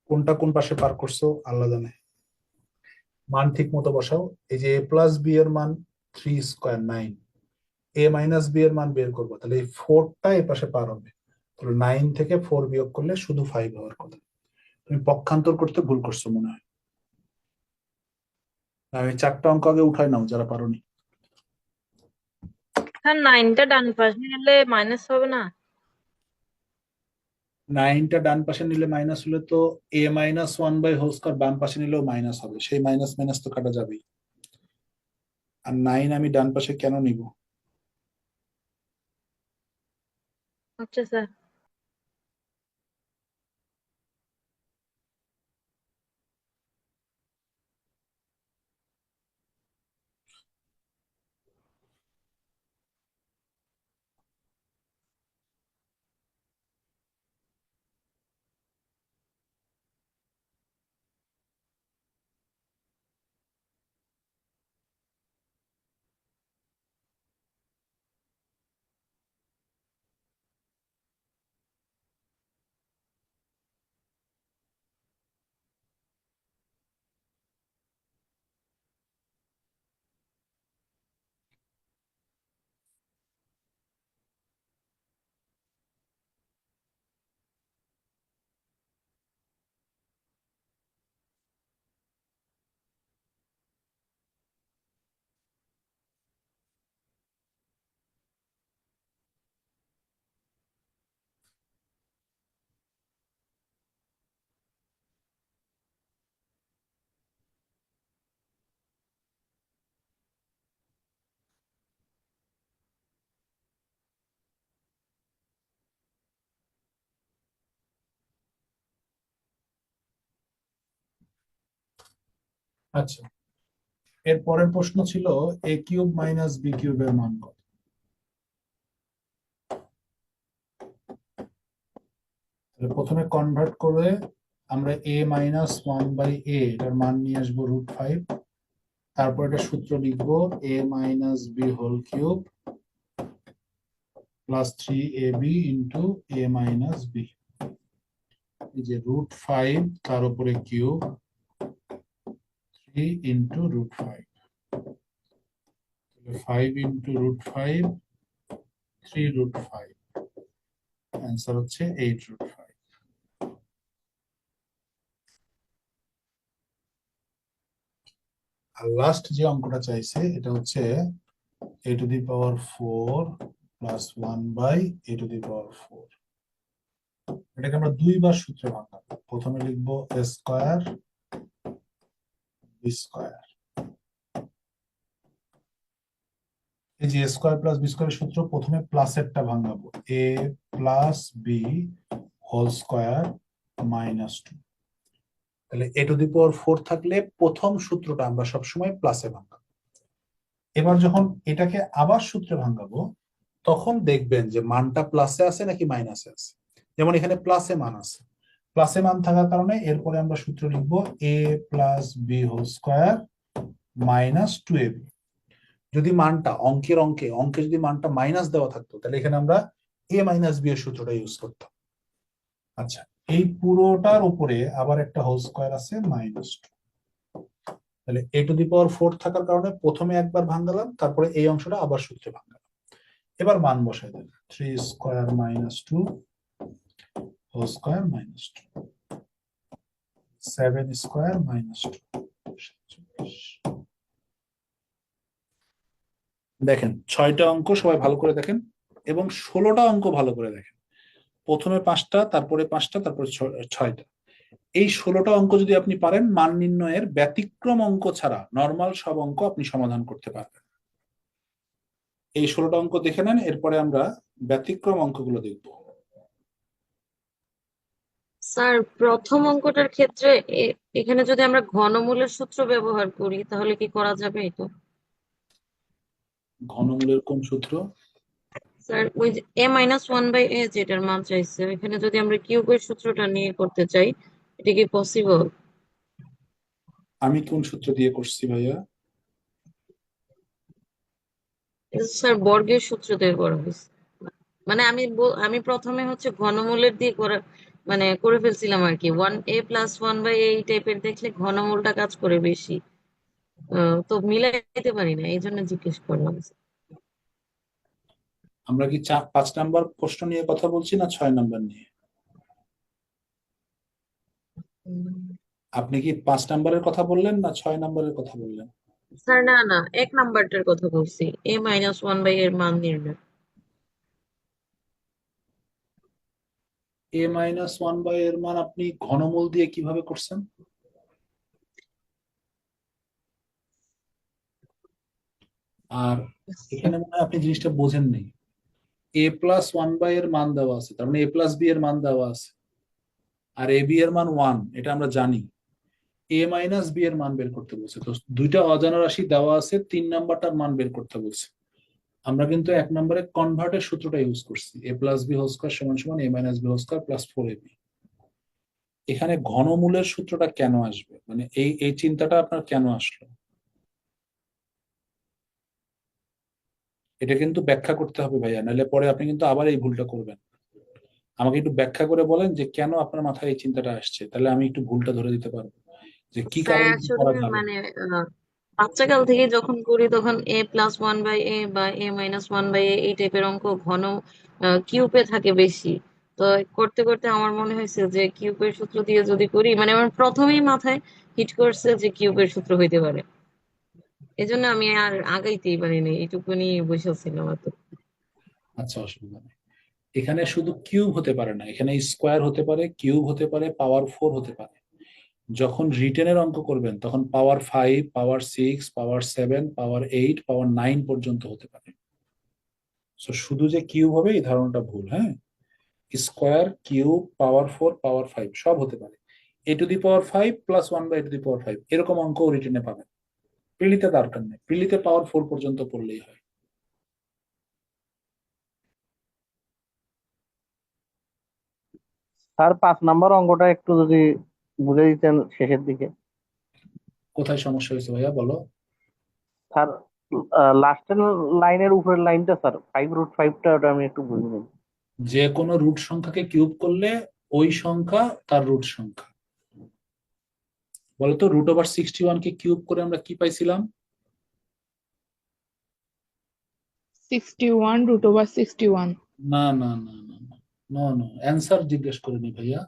কোনটা কোন পাশে পার করছো আল্লাহ জানে। মান ঠিক মতো বসাও। এই যে a প্লাস b এর মান 3 স্কয়ার 9, a মাইনাস b এর মান বের করবো, তাহলে এই 4টা এই পাশে পার হবে। তাহলে 9 থেকে 4 বিয়োগ করলে শুধু 5 হওয়ার কথা। তুমি পক্ষান্তর করতে ভুল করছো মনে হয়। আমি 4টা অঙ্ক আগে উঠাই নাও যারা পারোনি। স্যার 9টা ডান পাশে নিলে মাইনাস হবে না? 9টা ডান পাশে নিলে মাইনাস হলে তো a minus 1 by whole square বাম পাশে নিলেও মাইনাস হবে, সেই মাইনাস মাইনাস তো কাটা যাবেই। আর 9 আমি ডান পাশে কেন নিব? আচ্ছা স্যার। আচ্ছা, এর পরের প্রশ্ন ছিল a কিউব মাইনাস b কিউবের মান কত? তাহলে প্রথমে কনভার্ট করে আমরা a মাইনাস 1 বাই a এটার মান নিয়ে আসবো √5। তারপর এটা সূত্র লিখবো a minus b whole cube plus 3ab into a minus b। এই যে √5 তার উপরে কিউব 3 ইন্টু √5, 5 ইন্টু √5, 3√5, অ্যান্সার হচ্ছে 8√5। আর লাস্ট যে অঙ্কটা চাইছে এটা হচ্ছে a to the power 4 plus 1 by a to the power 4। এটাকে আমরা দুইবার সূত্রে ভাঙাবো। প্রথমে লিখবো a স্কয়ার b স্কয়ার। এই যে a স্কয়ার প্লাস b স্কয়ারের সূত্র, প্রথমে প্লাসেরটা ভাঙাবো, a plus b whole square minus 2। তাহলে a টু দি পাওয়ার 4 থাকলে প্রথম সূত্রটা আমরা সবসময় প্লাসে ভাঙাবো। এবার যখন এটাকে আবার সূত্রে ভাঙাবো তখন দেখবেন যে মানটা প্লাসে আছে নাকি মাইনাসে আছে। যেমন এখানে প্লাসে মান আছে, প্লাসে মান থাকার কারণে এরপরে আমরা সূত্র লিখবো a plus B whole square minus 2ab। যদি মানটা অঙ্কে যদি মানটা মাইনাস দেওয়া থাকতো তাহলে এখানে আমরা a মাইনাস বি এর সূত্রটা ইউজ করতাম। আচ্ছা, এই পুরোটার উপরে আবার একটা হোল স্কয়ার আছে মাইনাস 2। তাহলে a টু দি পাওয়ার 4 থাকার কারণে প্রথমে একবার ভাঙালাম, তারপরে এই অংশটা আবার সূত্রে ভাঙালাম। এবার মান বসাই দেন, 3 square minus 2 whole square minus 2 7 square minus 2। দেখেন 6টা অঙ্ক সবাই ভালো করে দেখেন এবং 16টা অঙ্ক ভালো করে দেখেন। প্রথমে 5টা, তারপরে 5টা, তারপরে 6টা। এই 16টা অঙ্ক যদি আপনি পারেন, মান নির্ণয়ের ব্যতিক্রম অঙ্ক ছাড়া নর্মাল সব অঙ্ক আপনি সমাধান করতে পারবেন। এই 16টা অঙ্ক দেখে নেন, এরপরে আমরা ব্যতিক্রম অঙ্কগুলো দেখব। স্যার প্রথম অঙ্কটার ক্ষেত্রে এখানে যদি আমরা ঘনমূলের সূত্র ব্যবহার করি তাহলে কি করা যাবে এটা? ঘনমূলের কোন সূত্র? স্যার ওই যে a-1/a যেটার মান চাইছে, এখানে যদি আমরা কিউবের সূত্রটা নিয়ে করতে চাই, এটা কি পসিবল? আমি কোন সূত্র দিয়ে করছি ভাইয়া? স্যার বর্গের সূত্র দিয়ে করা হয়েছে। মানে আমি প্রথমে হচ্ছে ঘনমূলের দিয়ে করে ফেলছিলাম আর কি, 1a+1/a এই টাইপের দেখলে ঘনমূলটা কাজ করে বেশি। তো মিলাইতে পারি না, এই জন্য জিজ্ঞেস করলাম। আমরা কি 5 নাম্বার প্রশ্ন নিয়ে কথা বলছি না 6 নাম্বার নিয়ে? আপনি কি 5 নাম্বারের কথা বললেন না 6 নাম্বারের কথা বললেন? স্যার না না, 1 নাম্বারটার কথা বলছি, a-1/a এর মান নির্ণয়। a-1 এর মান আপনি ঘনমূল দিয়ে কিভাবে করছেন? আর এখানে মনে হয় আপনি জিনিসটা বোঝেন নেই। a+1 এর মান দেওয়া আছে, তার মানে a+b এর মান দেওয়া আছে, আর ab এর মান 1, এটা আমরা জানি। a-b এর মান বের করতে বলছে, তো দুইটা অজানা রাশি দেওয়া আছে, 3 নাম্বারটার মান বের করতে বলছে। আমরা কিন্তু 1 নম্বরে কনভার্টের সূত্রটা ইউজ করছি, a+b² a-b² + 4ab। এখানে ঘনমূলের সূত্রটা কেন আসবে, মানে এই চিন্তাটা আপনার কেন আসলো, এটা কিন্তু ব্যাখ্যা করতে হবে ভাইয়া, নাহলে পরে আপনি কিন্তু আবার এই ভুলটা করবেন। আমাকে একটু ব্যাখ্যা করে বলেন যে কেন আপনার মাথায় এই চিন্তাটা আসছে, তাহলে আমি একটু ভুলটা ধরে দিতে পারবো যে কি স্যার কারণে কি আসলে করা যাবে। বাচ্চাকাল থেকে যখন করি তখন a+1/a বা a-1/a এই টাইপের অঙ্ক ঘন কিউবে থাকে বেশি। তো করতে করতে আমার মনে হয়েছে যে কিউবের সূত্র দিয়ে যদি করি, মানে আমার প্রথমেই মাথায় হিট করছে যে কিউবের সূত্র হইতে পারে, এজন্য আমি আর আগাইতেই পারিনি, এইটুকুনি বসেছিলাম এত। আচ্ছা, অসুবিধা নেই। এখানে শুধু কিউব হতে পারে না, এখানে স্কোয়ার হতে পারে, কিউব হতে পারে, পাওয়ার 4 হতে পারে। যখন রিটেনের অঙ্ক করবেন তখন পাওয়ার 5, পাওয়ার 6, পাওয়ার 7, পাওয়ার 8, পাওয়ার 9 পর্যন্ত হতে পারে। তো শুধু যে কিউব হবে এই ধারণাটা ভুল। হ্যাঁ, স্কোয়ার, কিউব, পাওয়ার 4, পাওয়ার 5 সব হতে পারে। a⁵ +1/a⁵ এরকম অঙ্ক রিটেনে পাবেন। প্রিলিতে দরকার নেই, প্রিলিতে পাওয়ার 4 পর্যন্ত পড়লেই হয়। স্যার 5 নাম্বার অঙ্কটা একটু যদি বুঝে দিতেন শেষের দিকে। কোথায় সমস্যা হয়েছে ভাইয়া বলো? স্যার লাস্টের লাইনের উপরের লাইনটা স্যার 5√5টা, ওটা আমি একটু বুঝিনি। যে কোনো রুট সংখ্যাকে কিউব করলে ওই সংখ্যা তার রুট সংখ্যা। বলতো √61 কে কিউব করে আমরা কি পাইছিলাম? 61 √61। না না না না না, নো নো, অ্যান্সার জিজ্ঞেস করিনি ভাইয়া।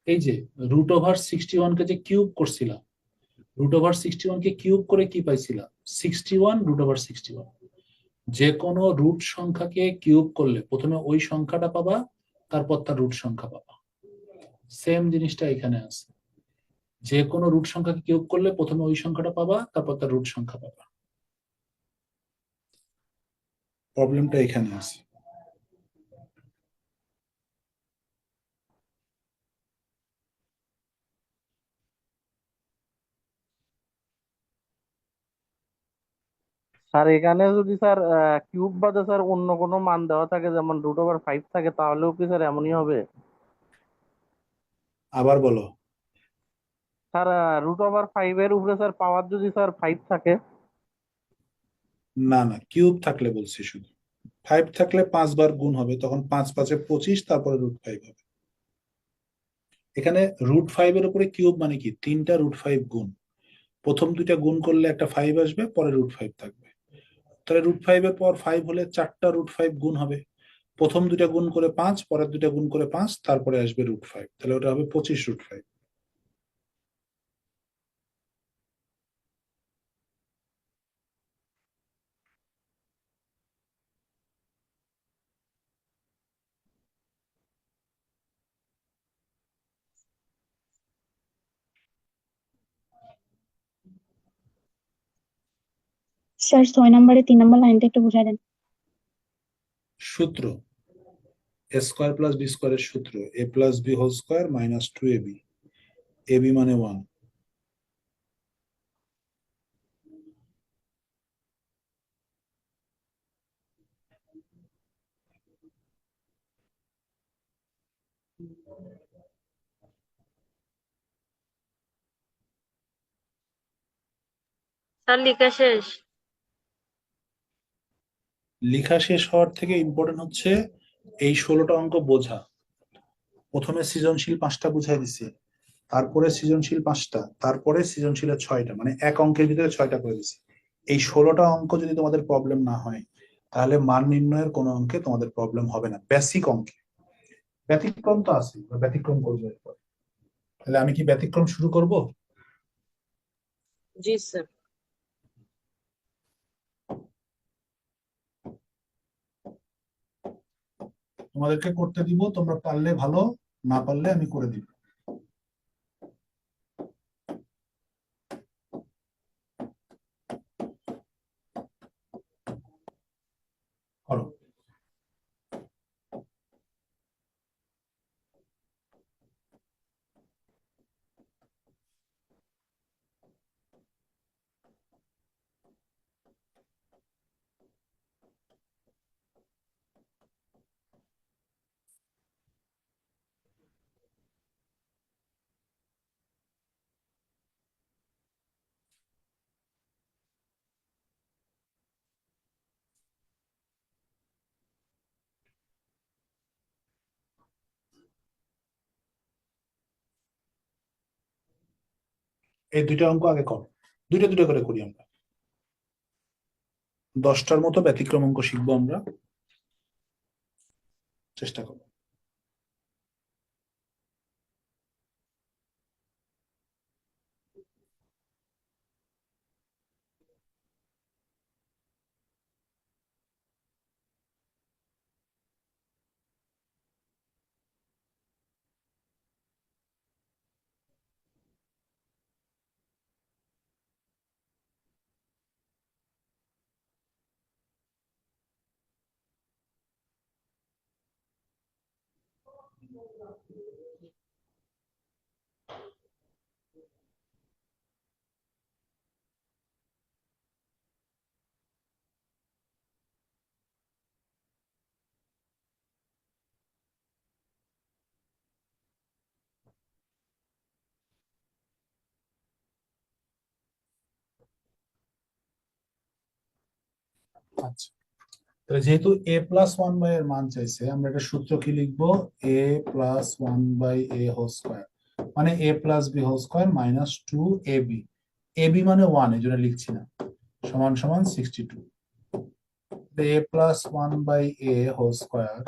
এই যে √61 কে যে কিউব করছিলাম, √61 কে কিউব করে কি পাইছিলাম? 61 √61। যে কোনো রুট সংখ্যাকে কিউব করলে প্রথমে ওই সংখ্যাটা পাবা, তারপর তার রুট সংখ্যা পাবা। সেম জিনিসটা এখানে আছে, যে কোনো রুট সংখ্যাকে কিউব করলে প্রথমে ওই সংখ্যাটা পাবা, তারপর তার রুট সংখ্যা পাবা। প্রবলেমটা এখানে আছে। স্যার এখানে যদি স্যার কিউব বাদে স্যার অন্য কোনো মান দেওয়া থাকে, যেমন √5 থাকে, তাহলেও কি স্যার এমনই হবে? আবার বলো। স্যার √5 এর উপরে স্যার পাওয়ার যদি স্যার 5 থাকে। না না, কিউব থাকলে বলছি, শুধু 5 থাকলে 5 বার গুণ হবে, তখন 5×5 = 25, তারপরে √5 হবে। এখানে √5 এর উপরে কিউব মানে কি, 3টা √5 গুণ, প্রথম দুইটা গুণ করলে একটা 5 আসবে, পরে √5 থাকবে। তাহলে √5 এর পর 5 হলে 4টা √5 গুণ হবে, প্রথম দুইটা গুণ করে 5, পরের দুইটা গুণ করে 5, তারপরে আসবে √5, তাহলে ওটা হবে 25 √5। স্যার 6 নম্বরে 3 নম্বর লাইনটা একটু বুঝাই দেন। সূত্র এ স্কোয়ার প্লাস বি স্কোয়ারের সূত্র a plus B whole square minus 2ab, ab মানে 1। স্যার লেখা শেষ। লেখা শেষ হওয়ার থেকে ইম্পর্টেন্ট হচ্ছে এই 16টা অঙ্ক বোঝা। প্রথমে সৃজনশীল 5টা বুঝাই দিছি, তারপরে সৃজনশীল 5টা, তারপরে সৃজনশীলের 6টা, মানে এক অঙ্কের ভিতরে 6টা করে দিছি। এই 16টা অঙ্ক যদি তোমাদের প্রবলেম না হয়, তাহলে মান নির্ণয়ের কোনো অঙ্কে তোমাদের প্রবলেম হবে না, বেসিক অঙ্কে। ব্যতিক্রম তো আছে, ব্যতিক্রম করবো এরপর। তাহলে আমি কি ব্যতিক্রম শুরু করব? জি স্যার। তোমাদেরকে করতে দিব, তোমরা পারলে ভালো, না পারলে আমি করে দিব। করো। এই দুইটা অঙ্ক আগে করো, দুইটা দুইটা করে করি আমরা। 10টার মতো ব্যতিক্রম অঙ্ক শিখবো আমরা, চেষ্টা করবো। আচ্ছা, তাহলে যেহেতু a প্লাস 1/a এর মান চাইছে, আমরা একটা সূত্র কি লিখবো? a plus 1/a whole square মানে a plus b whole square minus 2ab, ab মানে 1, এই জন্য লিখছি না, সমান সমান 62। a plus 1/a whole square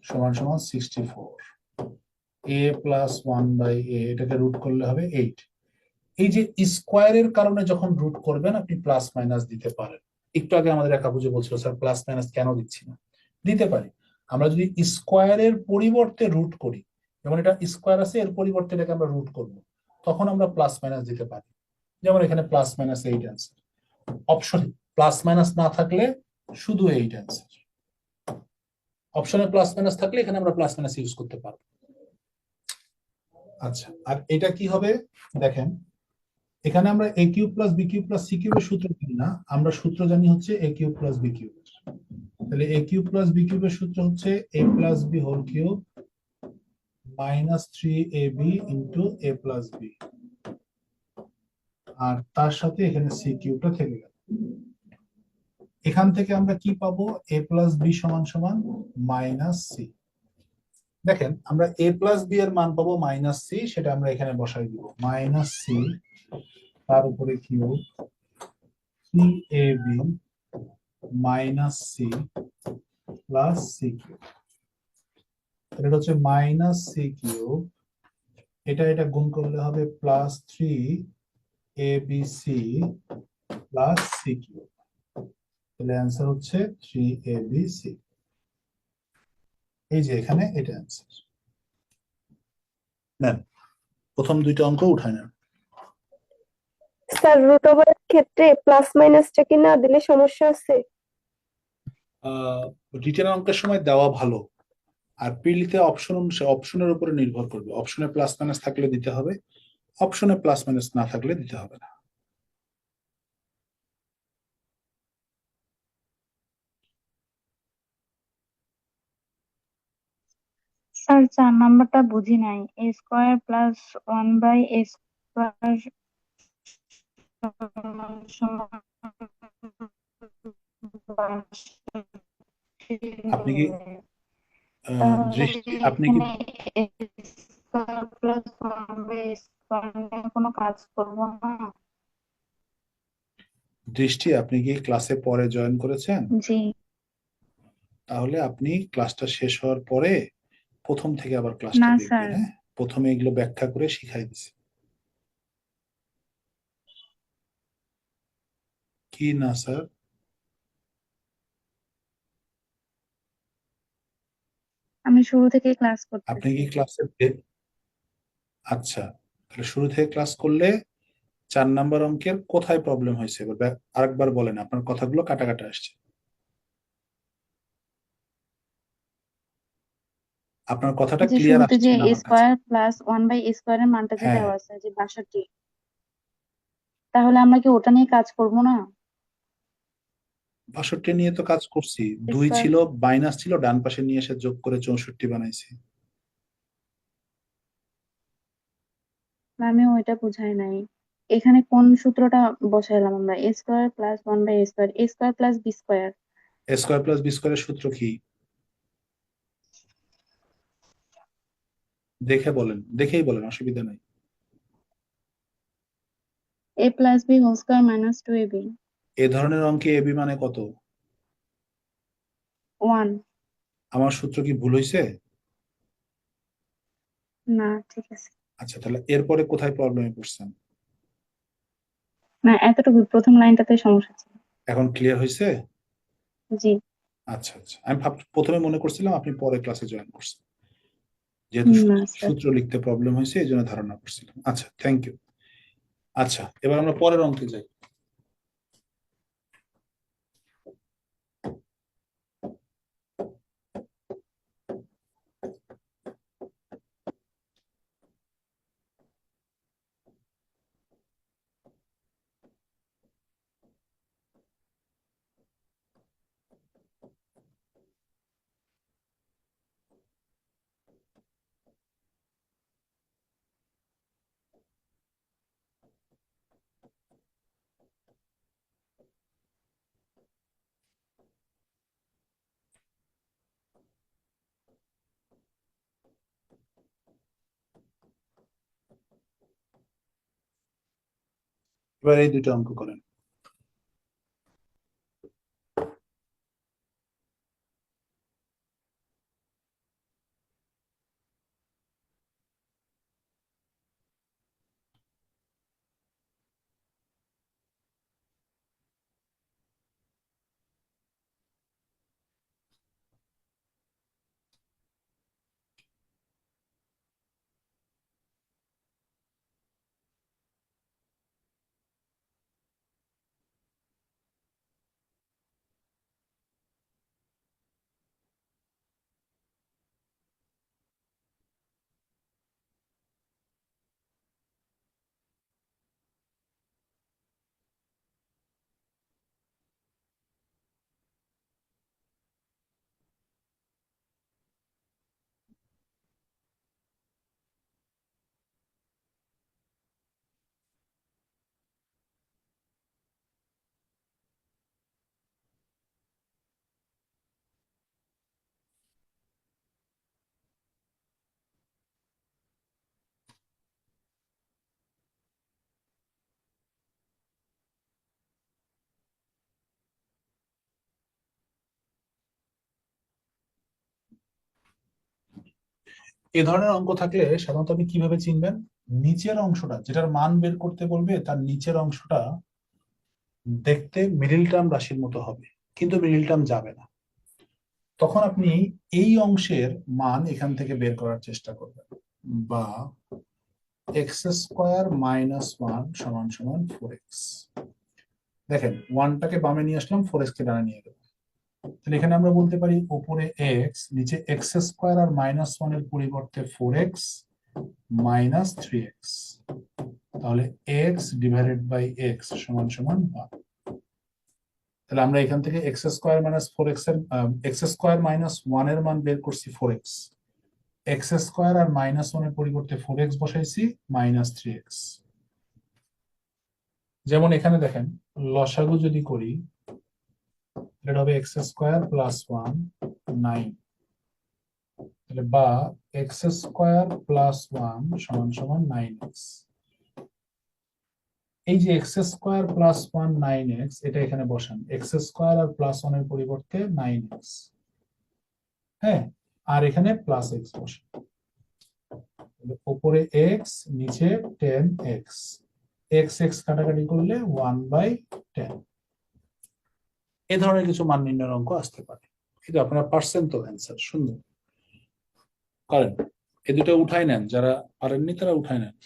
সমান সমান 64। a প্লাস 1/a, এটাকে রুট করলে হবে 8। এই যে স্কোয়ারের কারণে যখন রুট করবেন, আপনি প্লাস মাইনাস দিতে পারেন। একটু আগে আমাদের একা বুঝে বলছিল, স্যার প্লাস মাইনাস কেন দিচ্ছি না? দিতে পারি। আমরা যদি স্কোয়ারের পরিবর্তে রুট করি, যেমন এটা স্কোয়ার আছে, এর পরিবর্তে এটাকে আমরা রুট করব, তখন আমরা প্লাস মাইনাস দিতে পারি। যেমন এখানে প্লাস মাইনাস 8 অ্যান্সার। অপশনে প্লাস মাইনাস না থাকলে শুধু 8 অ্যান্সার। অপশনে প্লাস মাইনাস থাকলে এখানে আমরা প্লাস মাইনাস ইউজ করতে পারবো। আচ্ছা, আর এটা কি হবে দেখেন, এখানে আমরা a cube plus b cube plus c কিউবের সূত্র জানি না, আমরা সূত্র জানি হচ্ছে a cube plus b cube. তাহলে a কিউব প্লাস b কিউবের সূত্র হচ্ছে a plus b whole cube minus 3ab into a plus b, আর তার সাথে এখানে c কিউবটা থেকে গেল। এখান থেকে আমরা কি পাবো? a প্লাস b সমান সমান মাইনাস c। দেখেন, আমরা a প্লাস b এর মান পাবো মাইনাস c, সেটা আমরা এখানে বসাই দিব, মাইনাস c তার উপরে cube 3ab minus c plus c cube. এটা হচ্ছে মাইনাস c কিউব, এটা গুণ করলে হবে plus 3abc plus c cube. তাহলে অ্যান্সার হচ্ছে 3abc। এই যে এখানে এটা অ্যান্সার। নেন, প্রথম দুইটা অঙ্ক উঠায় নেন। স্যার রুট ওভারের ক্ষেত্রে প্লাস মাইনাসটা কি না দিলে সমস্যা আছে? রিটেন অঙ্কের সময় দেওয়া ভালো, আর প্রিলিতে অপশনের উপরে নির্ভর করবে। অপশনে প্লাস মাইনাস থাকলে দিতে হবে, অপশনে প্লাস মাইনাস না থাকলে দিতে হবে না। স্যার 4 নাম্বারটা বুঝি নাই, এ স্কোয়ার প্লাস 1/a স্কোয়ার আপনি কি দৃষ্টি, আপনি কি স্কোয়ার প্লাস 1/a স্কোয়ার নিয়ে কোনো কাজ করবো না? দৃষ্টি আপনি কি ক্লাসে পরে জয়েন করেছেন? জি। তাহলে আপনি ক্লাসটা শেষ হওয়ার পরে প্রথম থেকে আবার ক্লাসটা না দেখবেন। স্যার। হ্যাঁ, প্রথমে এগুলো ব্যাখ্যা করে শিখাই দিছি। কি না স্যার? আমি শুরু থেকে ক্লাস আপনি করতেছি। কি ক্লাসে আচ্ছা, তাহলে শুরু থেকে ক্লাস করলে 4 নাম্বার অঙ্কের কোথায় প্রবলেম হয়েছে এবার আরেকবার বলেন, আপনার কথাগুলো কাটা কাটা আসছে। আপনার কথাটা যে ক্লিয়ার শুরুতে আসছে যে না এ আমার কাছে। স্কোয়ার প্লাস 1/a স্কোয়ারের মানটা যে হ্যাঁ, দেওয়া আছে যে 62, তাহলে আমরা কি ওটা নিয়ে কাজ করব না? 62 নিয়ে তো কাজ করছি। 2 স্কোয়ার, ছিল, মাইনাস ছিল, ডান পাশে নিয়ে এসে যোগ করে 64 বানাইছি। আমি ওইটা বুঝাই নাই। এখানে কোন সূত্রটা বসাইলাম আমরা? A square plus 1/a square, a square plus b square. A square plus b স্কোয়ারের সূত্র কি দেখে বলেন, দেখেই বলেন, অসুবিধা নাই। A plus B whole square minus 2ab। এ ধরনের অঙ্কে এবি মানে কত? 1। আমার সূত্র কি ভুল হয়েছে? না, ঠিক আছে। আচ্ছা, তাহলে এরপরে কোথায় প্রবলেমে পড়ছেন? না, এতটুকু প্রথম লাইনটাতে সমস্যা ছিল। এখন ক্লিয়ার হয়েছে? জি। আচ্ছা আচ্ছা, আমি প্রথমে মনে করছিলাম আপনি পরে ক্লাসে জয়েন করছেন, যেহেতু না স্যার। সূত্র লিখতে প্রবলেম হয়েছে এই জন্য ধারণা করছিলাম। আচ্ছা, থ্যাংক ইউ। আচ্ছা, এবার আমরা পরের অঙ্কে যাই। এবার এই দুটো অঙ্ক করেন। এ ধরনের অঙ্ক থাকলে সাধারণত আপনি কিভাবে চিনবেন? নিচের অংশটা, যেটার মান বের করতে বলবে, তার নিচের অংশটা দেখতে মিডিল টার্ম রাশির মতো হবে, কিন্তু মিডিল টার্ম যাবে না। তখন আপনি এই অংশের মান এখান থেকে বের করার চেষ্টা করবেন, বা এক্স স্কোয়ার মাইনাস ওয়ান সমান সমান 4x। দেখেন ওয়ানটাকে বামে নিয়ে আসলাম, 4x কে ডানে নিয়ে গেলাম। তাহলে এখানে আমরা বলতে পারি উপরে x, নিচে এক্স স্কোয়ার আর মাইনাস ওয়ান এর পরিবর্তে 4x মাইনাস 3x। তাহলে x ডিভাইডেড বাই x সমান সমান 1। তাহলে আমরা এখান থেকে এক্স স্কোয়ার মাইনাস 4x এর এক্স স্কোয়ার মাইনাস 1 এর মান বের করছি 4x, এক্স স্কোয়ার আর মাইনাস 1 এর পরিবর্তে 4x বসাইছি মাইনাস 3x। যেমন এখানে দেখেন লসাগু যদি করি এটা হবে এক্স স্কোয়ার প্লাস 1 9, তাহলে বা এক্স স্কোয়ার প্লাস 1 সমান সমান 9x। এই যে এক্স স্কোয়ার প্লাস 1 9x, এটা এখানে বসান, এক্স স্কোয়ার আর প্লাস 1 এর পরিবর্তে 9x, হ্যাঁ, আর এখানে প্লাস x বসান। উপরে x নিচে 10x, x x কাটাকাটি করলে 1/10। এই ধরনের কিছু মান নির্ণয়ের অঙ্ক আসতে পারে। কিন্তু আপনারা পারছেন তো, অ্যান্সার সুন্দর করেন। এই দুটো উঠাই নেন, যারা পারেননি তারা উঠাই নেন।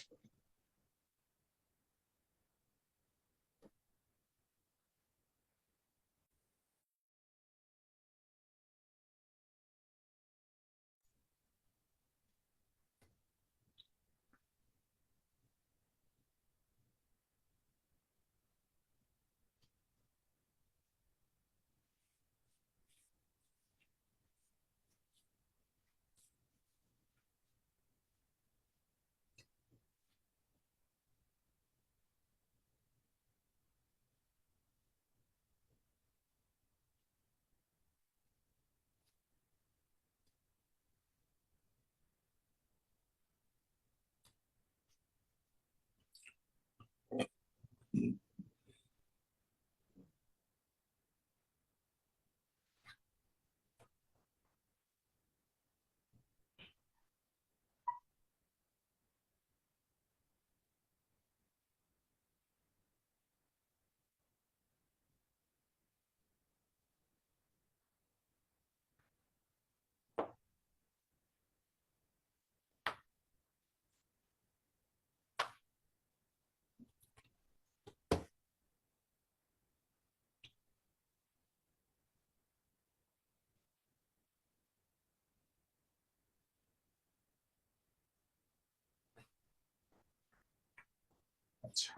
আচ্ছা,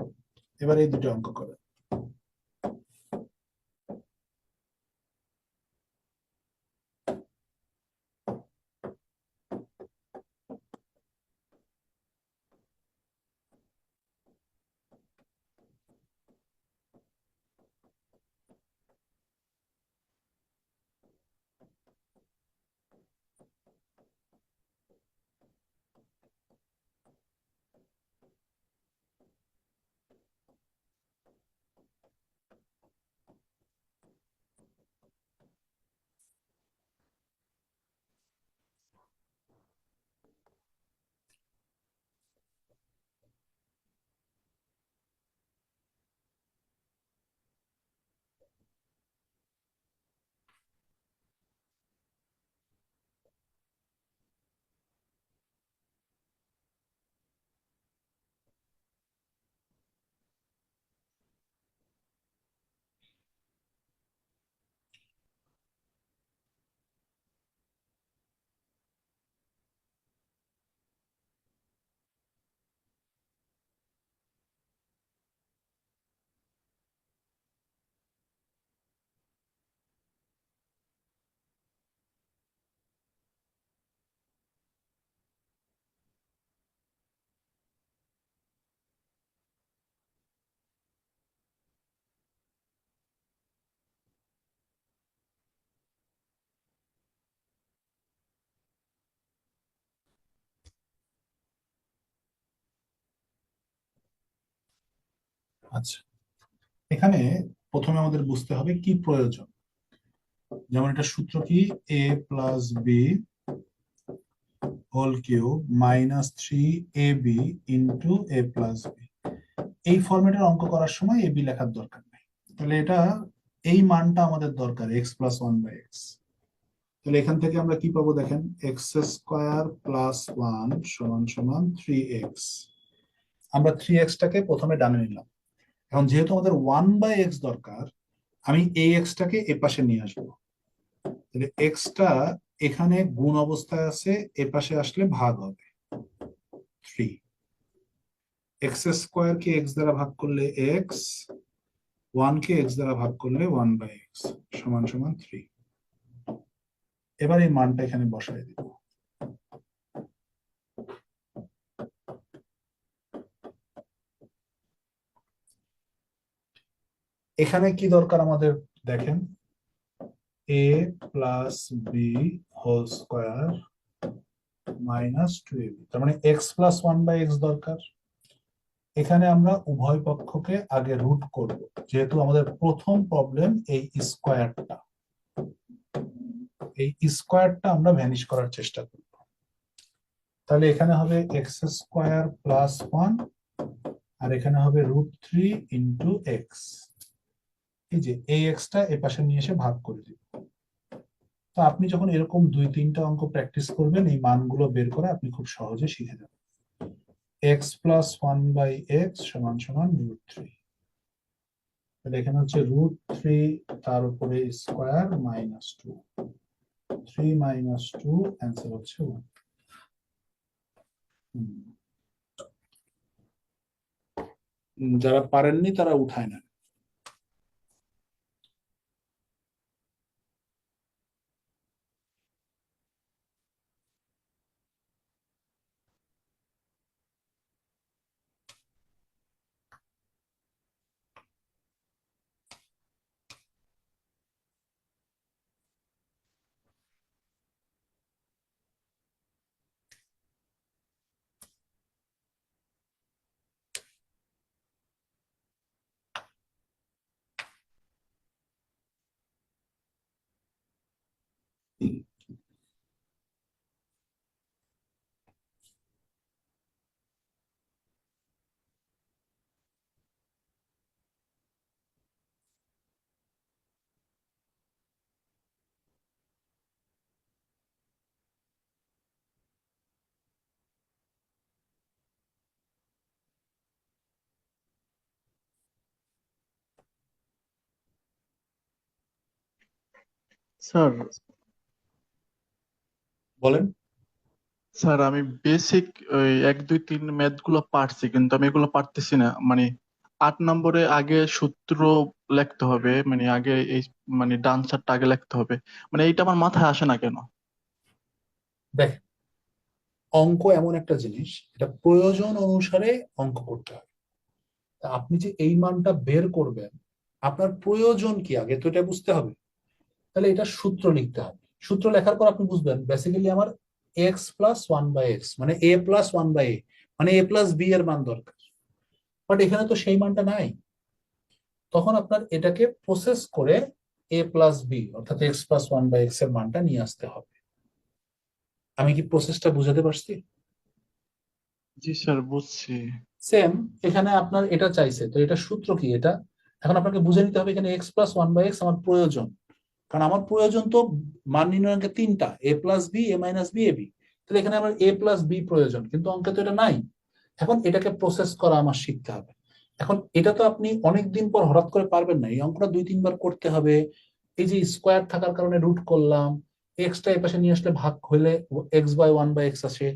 এবার এই দুটো অঙ্ক করে। আচ্ছা, এখানে প্রথমে আমাদের বুঝতে হবে কি প্রয়োজন। যেমন এটা সূত্র কি, a plus B whole cube minus 3ab into a plus B. এই ফরম্যাটের অঙ্ক করার সময় ab লেখার দরকার নেই। তাহলে এটা এই মানটা আমাদের দরকার x প্লাস 1/x। তাহলে এখান থেকে আমরা কি পাবো দেখেন, এক্স স্কোয়ার প্লাস 1 সমান সমান 3x আমরা 3x টাকে প্রথমে ডানে নিলাম। এখন যেহেতু আমাদের 1/x দরকার, আমি এই x টাকে এ পাশে নিয়ে আসবো। তাহলে x টা এখানে গুণ অবস্থায় আছে, এ পাশে আসলে ভাগ হবে 3। x² কে x দ্বারা ভাগ করলে x, 1 কে x দ্বারা ভাগ করলে 1/x সমান সমান 3। এবার এই মানটা এখানে বসাই দিব। এখানে কি দরকার আমাদের দেখেন, a plus B whole square minus 2ab, তার মানে x প্লাস 1/x দরকার। এখানে আমরা উভয় পক্ষকে আগে রুট করব, যেহেতু আমাদের প্রথম প্রবলেম এই স্কোয়ারটা আমরা ভ্যানিশ করার চেষ্টা করব। তাহলে এখানে হবে x² প্লাস 1 আর এখানে হবে √3 ইন্টু এক্স। এই যে এই এক্সটা এ পাশে নিয়ে এসে ভাগ করে দিব। তো আপনি যখন এরকম 2-3টা অঙ্ক প্র্যাকটিস করবেন, এই মানগুলো বের করে আপনি খুব সহজে শিখে যাবেন। x প্লাস 1/x সমান সমান √3। তাহলে এখানে হচ্ছে √3 তার উপরে স্কোয়ার মাইনাস 2, 3 মাইনাস 2 অ্যান্সার হচ্ছে 1। যারা পারেননি তারা উঠায় না। স্যার বলেন। স্যার আমি বেসিক ওই 1 2 3 ম্যাথ গুলো পারছি, কিন্তু আমি এগুলো পারতেছি না। মানে 8 নম্বরে আগে সূত্র লিখতে হবে, মানে আগে এই মানে ডান সারটা আগে লিখতে হবে, মানে এইটা আমার মাথায় আসে না কেন? দেখ, অঙ্ক এমন একটা জিনিস, এটা প্রয়োজন অনুসারে অঙ্ক করতে হয়। তা আপনি যে এই মানটা বের করবেন, আপনার প্রয়োজন কি আগে তো এটা বুঝতে হবে। তাহলে এটা সূত্র লিখতে হবে। সূত্র লেখার পর আপনি বুঝবেন বেসিক্যালি আমার x প্লাস 1/x মানে a প্লাস 1/a মানে a প্লাস b এর মান দরকার। বাট এখানে তো সেই মানটা নাই। তখন আপনার এটাকে প্রসেস করে a প্লাস b অর্থাৎ x প্লাস 1/x এর মানটা নিয়ে আসতে হবে। আমি কি প্রসেসটা বুঝাতে পারছি? জি স্যার, বুঝছি। সেম এখানে আপনার এটা চাইছে, তো এটা সূত্র কি এটা এখন আপনাকে বুঝে নিতে হবে। এখানে x প্লাস 1/x আমার প্রয়োজন, কারণ আমার প্রয়োজন তো মান নির্ণয়ের 3টা, a plus B, a minus B, ab। তাহলে এখানে আমার a প্লাস বি প্রয়োজন, কিন্তু অঙ্কে তো এটা নাই। এখন এটাকে প্রসেস করা আমার শিখতে হবে। এখন এটা তো আপনি অনেকদিন পর হঠাৎ করে পারবেন না, এই অঙ্কটা 2-3 বার করতে হবে। এই যে স্কোয়ার থাকার কারণে রুট করলাম, এক্সটা এই পাশে নিয়ে আসলে ভাগ হলে x/1/x আসে।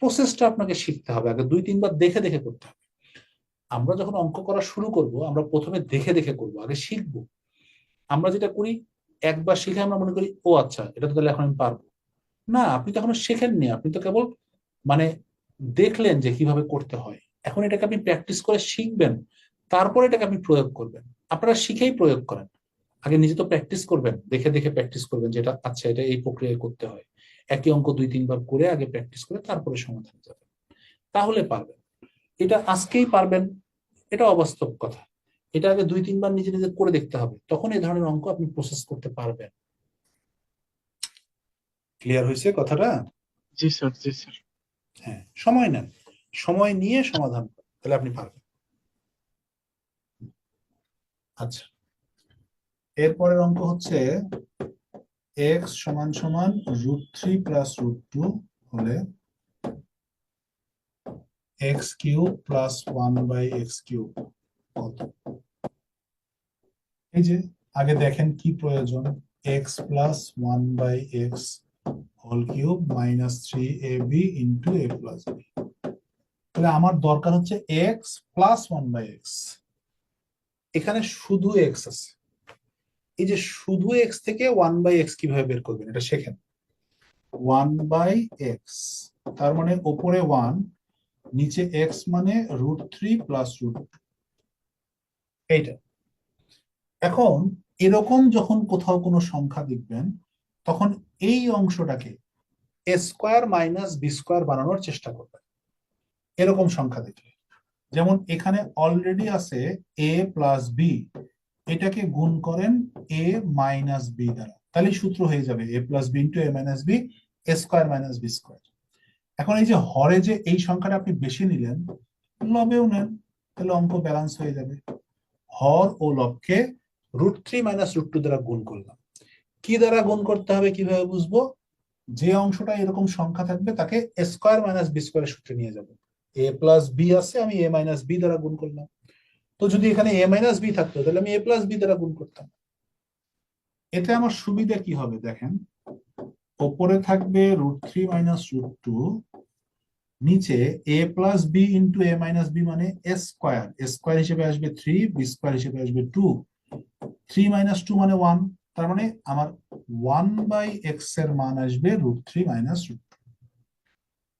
প্রসেসটা আপনাকে শিখতে হবে, আগে 2-3 বার দেখে দেখে করতে হবে। আমরা যখন অঙ্ক করা শুরু করব, আমরা প্রথমে দেখে দেখে করব, আগে শিখবো। আমরা যেটা করি, একবার শিখে আমরা মনে করি ও আচ্ছা এটা তো তাহলে এখন আমি পারবো। না, আপনি তো এখনো শেখেননি, আপনি তো কেবল মানে দেখলেন যে কিভাবে করতে হয়। এখন এটাকে আপনি প্র্যাকটিস করে শিখবেন, তারপরে এটাকে আপনি প্রয়োগ করবেন। আপনারা শিখেই প্রয়োগ করেন, আগে নিজে তো প্র্যাকটিস করবেন, দেখে দেখে প্র্যাকটিস করবেন, যেটা আচ্ছা এটা এই প্রক্রিয়ায় করতে হয়। একই অঙ্ক 2-3 বার করে আগে প্র্যাকটিস করে তারপরে সমাধান যাবেন, তাহলে পারবেন। এটা আজকেই পারবেন এটা অবাস্তব কথা। এটা আগে 2-3 বার নিজে নিজে করে দেখতে হবে, তখন এই ধরনের অঙ্ক আপনি প্রসেস করতে পারবেন। ক্লিয়ার হয়েছে কথাটা? জি স্যার, জি স্যার। হ্যাঁ, সময় নেন, সময় নিয়ে সমাধান করেন, তাহলে আপনি পারবেন। আচ্ছা, এরপরের অঙ্ক হচ্ছে x সমান সমান √3 প্লাস √2 হলে x cube plus 1/x cube কত? এই যে আগে দেখেন কি প্রয়োজন, X plus 1/x whole cube minus 3ab into a plus B. তাহলে আমার দরকার হচ্ছে এক্স প্লাস 1/x। এখানে শুধু এক্স আছে, এই যে শুধু এক্স থেকে 1/x কিভাবে বের করবেন এটা শেখেন। 1/x তার মানে উপরে 1, নিচে x মানে √3 প্লাস √2, এইটা। এখন এরকম যখন কোথাও কোনো সংখ্যা দেখবেন তখন এই অংশটাকে a square minus B square বানানোর চেষ্টা করবেন এরকম সংখ্যা দেখলে। যেমন এখানে অলরেডি আছে a প্লাস বি, এটাকে গুণ করেন a মাইনাস বি দ্বারা, তাহলে সূত্র হয়ে যাবে a plus B into a minus B, a square minus B square. এখন এই যে হরে যে এই সংখ্যাটা আপনি বেশি নিলেন, লবেও নেন, তাহলে অঙ্ক ব্যালেন্স হয়ে যাবে। হর ও লবকে √3 মাইনাস √2 দ্বারা গুণ করলাম। কি দ্বারা গুণ করতে হবে কিভাবে বুঝবো? যে অংশটা এরকম সংখ্যা থাকবে তাকে a স্কোয়ার মাইনাস বি স্কোয়ারের সূত্রে নিয়ে যাব। a প্লাস বি আছে, আমি a মাইনাস বি দ্বারা গুণ করলাম। তো যদি এখানে a মাইনাস বি থাকতো তাহলে আমি a প্লাস বি দ্বারা গুণ করতাম। এতে আমার সুবিধা কি হবে দেখেন, ওপরে থাকবে √3 মাইনাস √2, নিচে a plus B into a minus B মানে a স্কোয়ার, a স্কোয়ার হিসেবে আসবে 3, বি স্কোয়ার হিসেবে আসবে 2, 3 মাইনাস 2 মানে 1, তার মানে আমার 1/x এর মান আসবে √3 মাইনাস √2।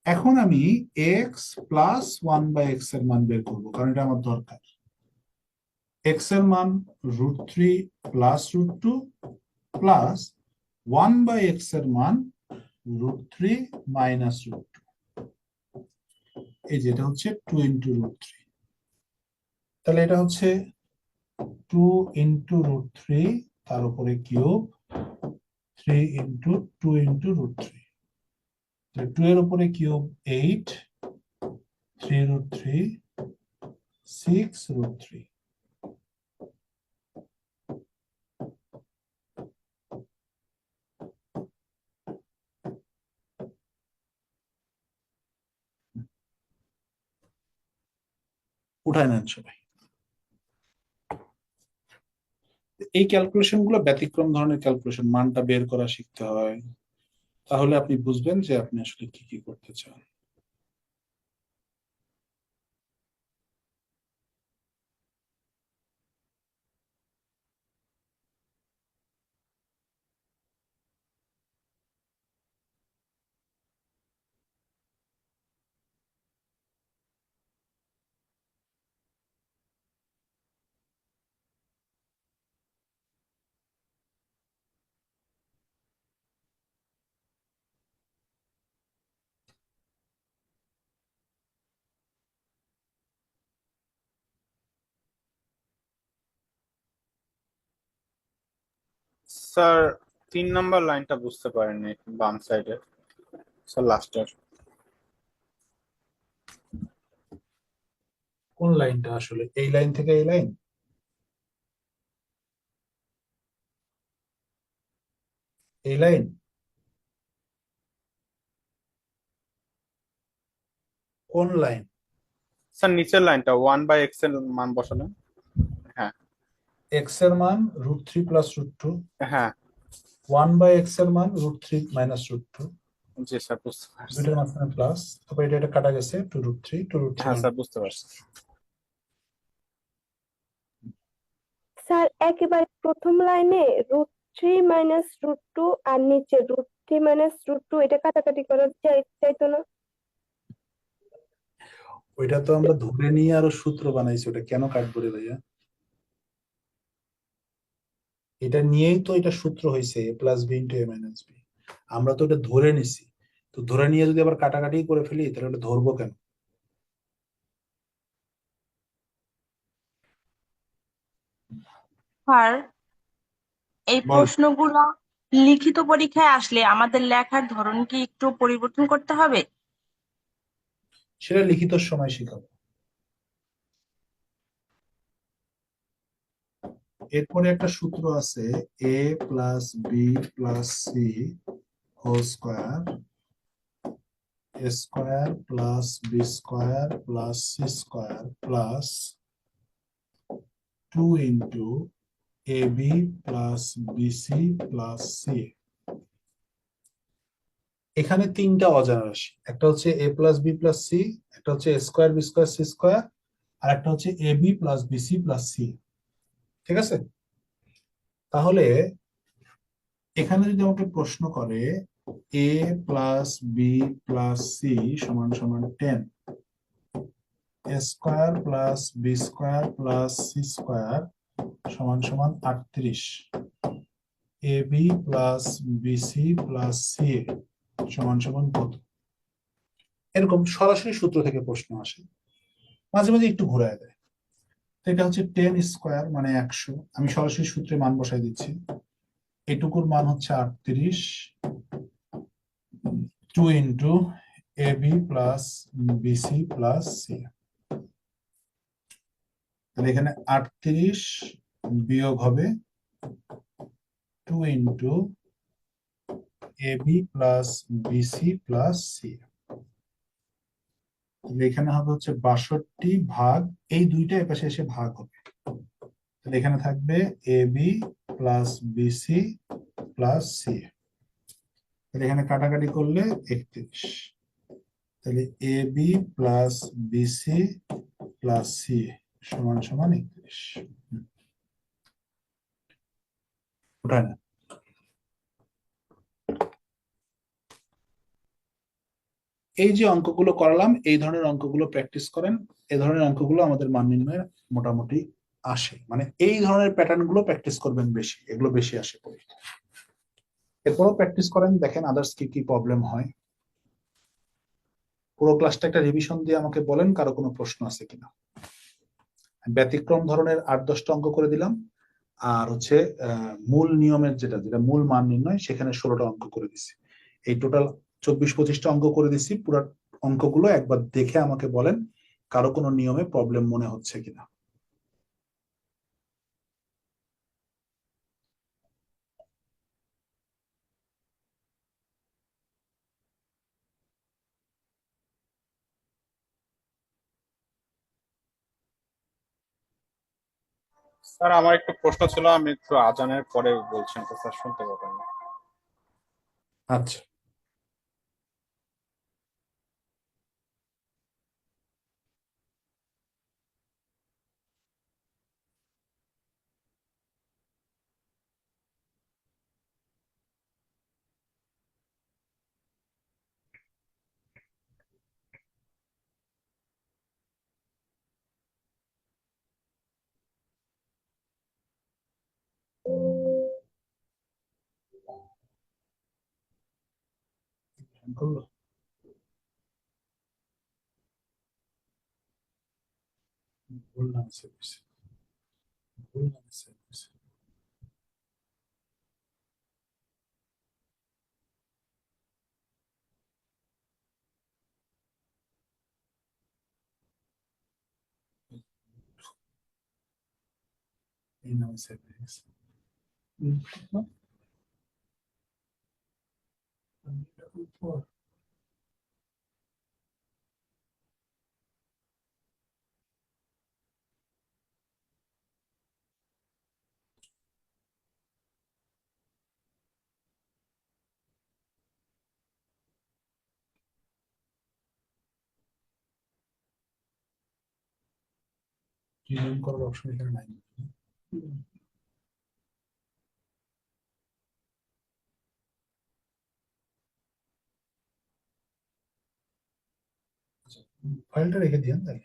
এখন আমি x প্লাস 1/x এর মান বের করবো, কারণ এটা আমার দরকার। x এর মান √3 প্লাস √2 প্লাস 1/x এর মান √3 মাইনাস √2। এই যেটা হচ্ছে 2 ইন্টু √3, তাহলে এটা হচ্ছে 2 ইন্টু √3 তার উপরে কিউব 3 ইন্টু 2 ইন্টু √3, 2 এর উপরে কিউব 8, 3 √3 6 √3। উঠায় নেন সবাই। এই ক্যালকুলেশন গুলো ব্যতিক্রম ধরনের ক্যালকুলেশন, মানটা বের করা শিখতে হয়, তাহলে আপনি বুঝবেন যে আপনি আসলে কি কি করতে চান। স্যার 3 নম্বর লাইনটা বুঝতে পারেননি, বাম সাইডে স্যার, লাস্টের। কোন লাইনটা আসলে? এই লাইন থেকে এই লাইন? এই লাইন কোন লাইন? স্যার নিচের লাইনটা 1/x এর মান বসালেন। হ্যাঁ x এর মান √3 প্লাস √2, হ্যাঁ 1/x এর মান √3 মাইনাস √2, জি স্যার বুঝতে পারছি। দুইটার মাঝখানে প্লাস, তারপর এটা কাটা গেছে 2 √3, 2 √3 হ্যাঁ স্যার বুঝতে পারছি। স্যার একেবারে প্রথম লাইনে √3 মাইনাস √2 আর নিচে √3 মাইনাস √2 এটা কাটাকাটি করা চাইতো না? ওইটা তো আমরা ধরে নিয়ে আরো সূত্র বানাইছি, ওটা কেন কাটবো রে ভাইয়া? এটা নিয়েই তো এটা সূত্র হয়েছে a plus B into a minus B. আমরা তো এটা ধরে নিছি, তো ধরে নিয়ে যদি আবার কাটাকাটি করে ফেলি তাহলে ওটা ধরবো কেন? স্যার এই বল। প্রশ্নগুলো লিখিত পরীক্ষায় আসলে আমাদের লেখার ধরন কি একটু পরিবর্তন করতে হবে? সেটা লিখিত সময় শিখাবো। এরপরে একটা সূত্র আছে a plus b plus c whole square a square plus b square plus c square plus 2 into a b plus b c plus c. এখানে তিনটা অজানা রাশি, একটা হচ্ছে a plus b plus c, একটা হচ্ছে a square b square c square, আর একটা হচ্ছে a b plus b c plus c. ঠিক আছে, তাহলে এখানে যদি আমাকে প্রশ্ন করে a plus b plus c সমান সমান 10, a square plus b square plus c square সমান সমান 38, a b plus b c plus c সমান সমান কত? এরকম সরাসরি সূত্র থেকে প্রশ্ন আসে, মাঝে মাঝে একটু ঘুরায় দেয়। তো এটা হচ্ছে 10 স্কোয়ার মানে 100, আমি সরাসরি সূত্রে মান বসাই দিচ্ছি। এটুকুর মান হচ্ছে 38, 2 into a b plus b c plus c. তাহলে এখানে 38 বিয়োগ হবে 2 into a b plus b c plus c. এখানে হবে হচ্ছে 62 ভাগ, এই দুইটা এপাশে এসে ভাগ হবে, তাহলে এখানে থাকবে a b plus b c plus c. তাহলে এখানে কাটাকাটি করলে 31, তাহলে a b plus b c plus c সমান সমান 31। ওঠায় না। এই যে অঙ্কগুলো করালাম, এই ধরনের অঙ্কগুলো প্র্যাকটিস করেন, এই ধরনের অঙ্কগুলো আমাদের মান নির্ণয়ের মোটামুটি আসে, মানে এই ধরনের প্যাটার্ন গুলো প্র্যাকটিস করবেন বেশি, এগুলো বেশি আসে পরীক্ষা। এরপরও প্র্যাকটিস করেন, দেখেন আদার্স কি কি প্রবলেম হয়। পুরো ক্লাসটা একটা রিভিশন দিয়ে আমাকে বলেন কারো কোনো প্রশ্ন আছে কিনা। ব্যতিক্রম ধরনের 8-10টা অঙ্ক করে দিলাম, আর হচ্ছে মূল নিয়মের যেটা যেটা মূল মান নির্ণয় সেখানে 16টা অঙ্ক করে দিছি। এই টোটাল 24-25টা অঙ্ক করে দিছি। পুরো অঙ্কগুলো একবার দেখে আমাকে বলেন কারো কোনো নিয়মে প্রবলেম মনে হচ্ছে কিনা। স্যার আমার একটু প্রশ্ন ছিল, আমি একটু আজানের পরে বলছেন তো স্যার, শুনতে পাবেন না। আচ্ছা, করলো ভুল নাম সেভ হয়েছে, ভুল নাম সেভ হয়েছে। এই নামে সেভ হয়ে গেছে। না, রিনেম করার অপশন এখানে নাই। ফাইলটা রেখে দিন তাই।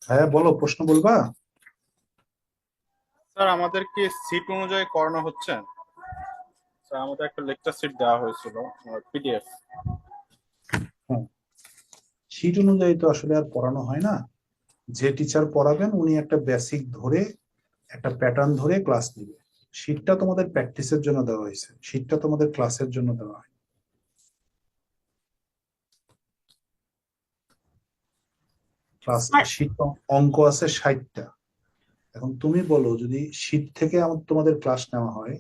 হ্যাঁ বলো, প্রশ্ন বলবা। স্যার আমাদের কি সিট অনুযায়ী করানো হচ্ছে? স্যার আমাদের একটা লেকচার সিট দেওয়া হয়েছিল, পিডিএফ। হ্যাঁ, শীট অনুযায়ী তো আসলে আর পড়ানো হয় না। যে টিচার পড়াবেন উনি একটা বেসিক ধরে একটা প্যাটার্ন ধরে ক্লাস নেবে। শীটটা তোমাদের প্র্যাকটিসের জন্য দেওয়া হয়েছে, শীটটা তোমাদের ক্লাসের জন্য দেওয়া হয়। ক্লাস শীট অঙ্ক আছে 60টা। এখন তুমি বলো যদি শীট থেকে তোমাদের ক্লাস নেওয়া হয়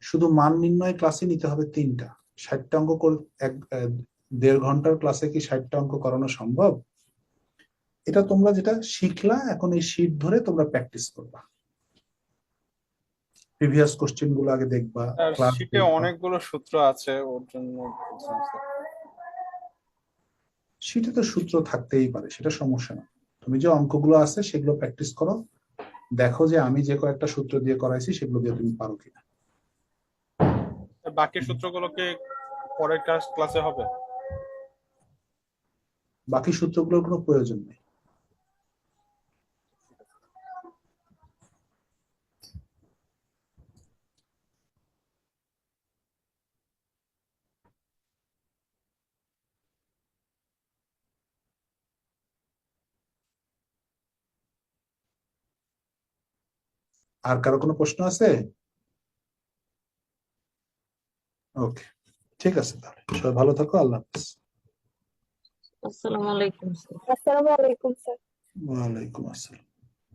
শুধু মান নির্ণয় ক্লাসে নিতে হবে 3টা। 60টা অঙ্ক করে 1.5 ঘন্টার ক্লাসে কি 60টা অঙ্ক করানো সম্ভব? এটা তোমরা যেটা শিখলা এখন এই শীট ধরে তোমরা প্র্যাকটিস করবা, প্রিভিয়াস কোশ্চেন গুলো আগে দেখবা, স্যার ক্লাস শীটে অনেকগুলো সূত্র আছে ওর জন্য বলছিলাম স্যার। শীটে তো সূত্র থাকতেই পারে, সেটা সমস্যা না। তুমি যে অঙ্কগুলো আছে সেগুলো প্র্যাকটিস করো, দেখো যে আমি যে কয়েকটা সূত্র দিয়ে করাইছি সেগুলো দিয়ে তুমি পারো কিনা। বাকি সূত্রগুলোকে পরের ক্লাসে হবে? বাকি সূত্রগুলোর কোনো প্রয়োজন নেই। আর কারো কোনো প্রশ্ন আছে? ওকে, ঠিক আছে, তাহলে সবাই ভালো থাকো, আল্লাহ হাফেজ। আসসালামু আলাইকুম স্যার। আসসালামু আলাইকুম স্যার। ওয়ালাইকুম আসসালাম।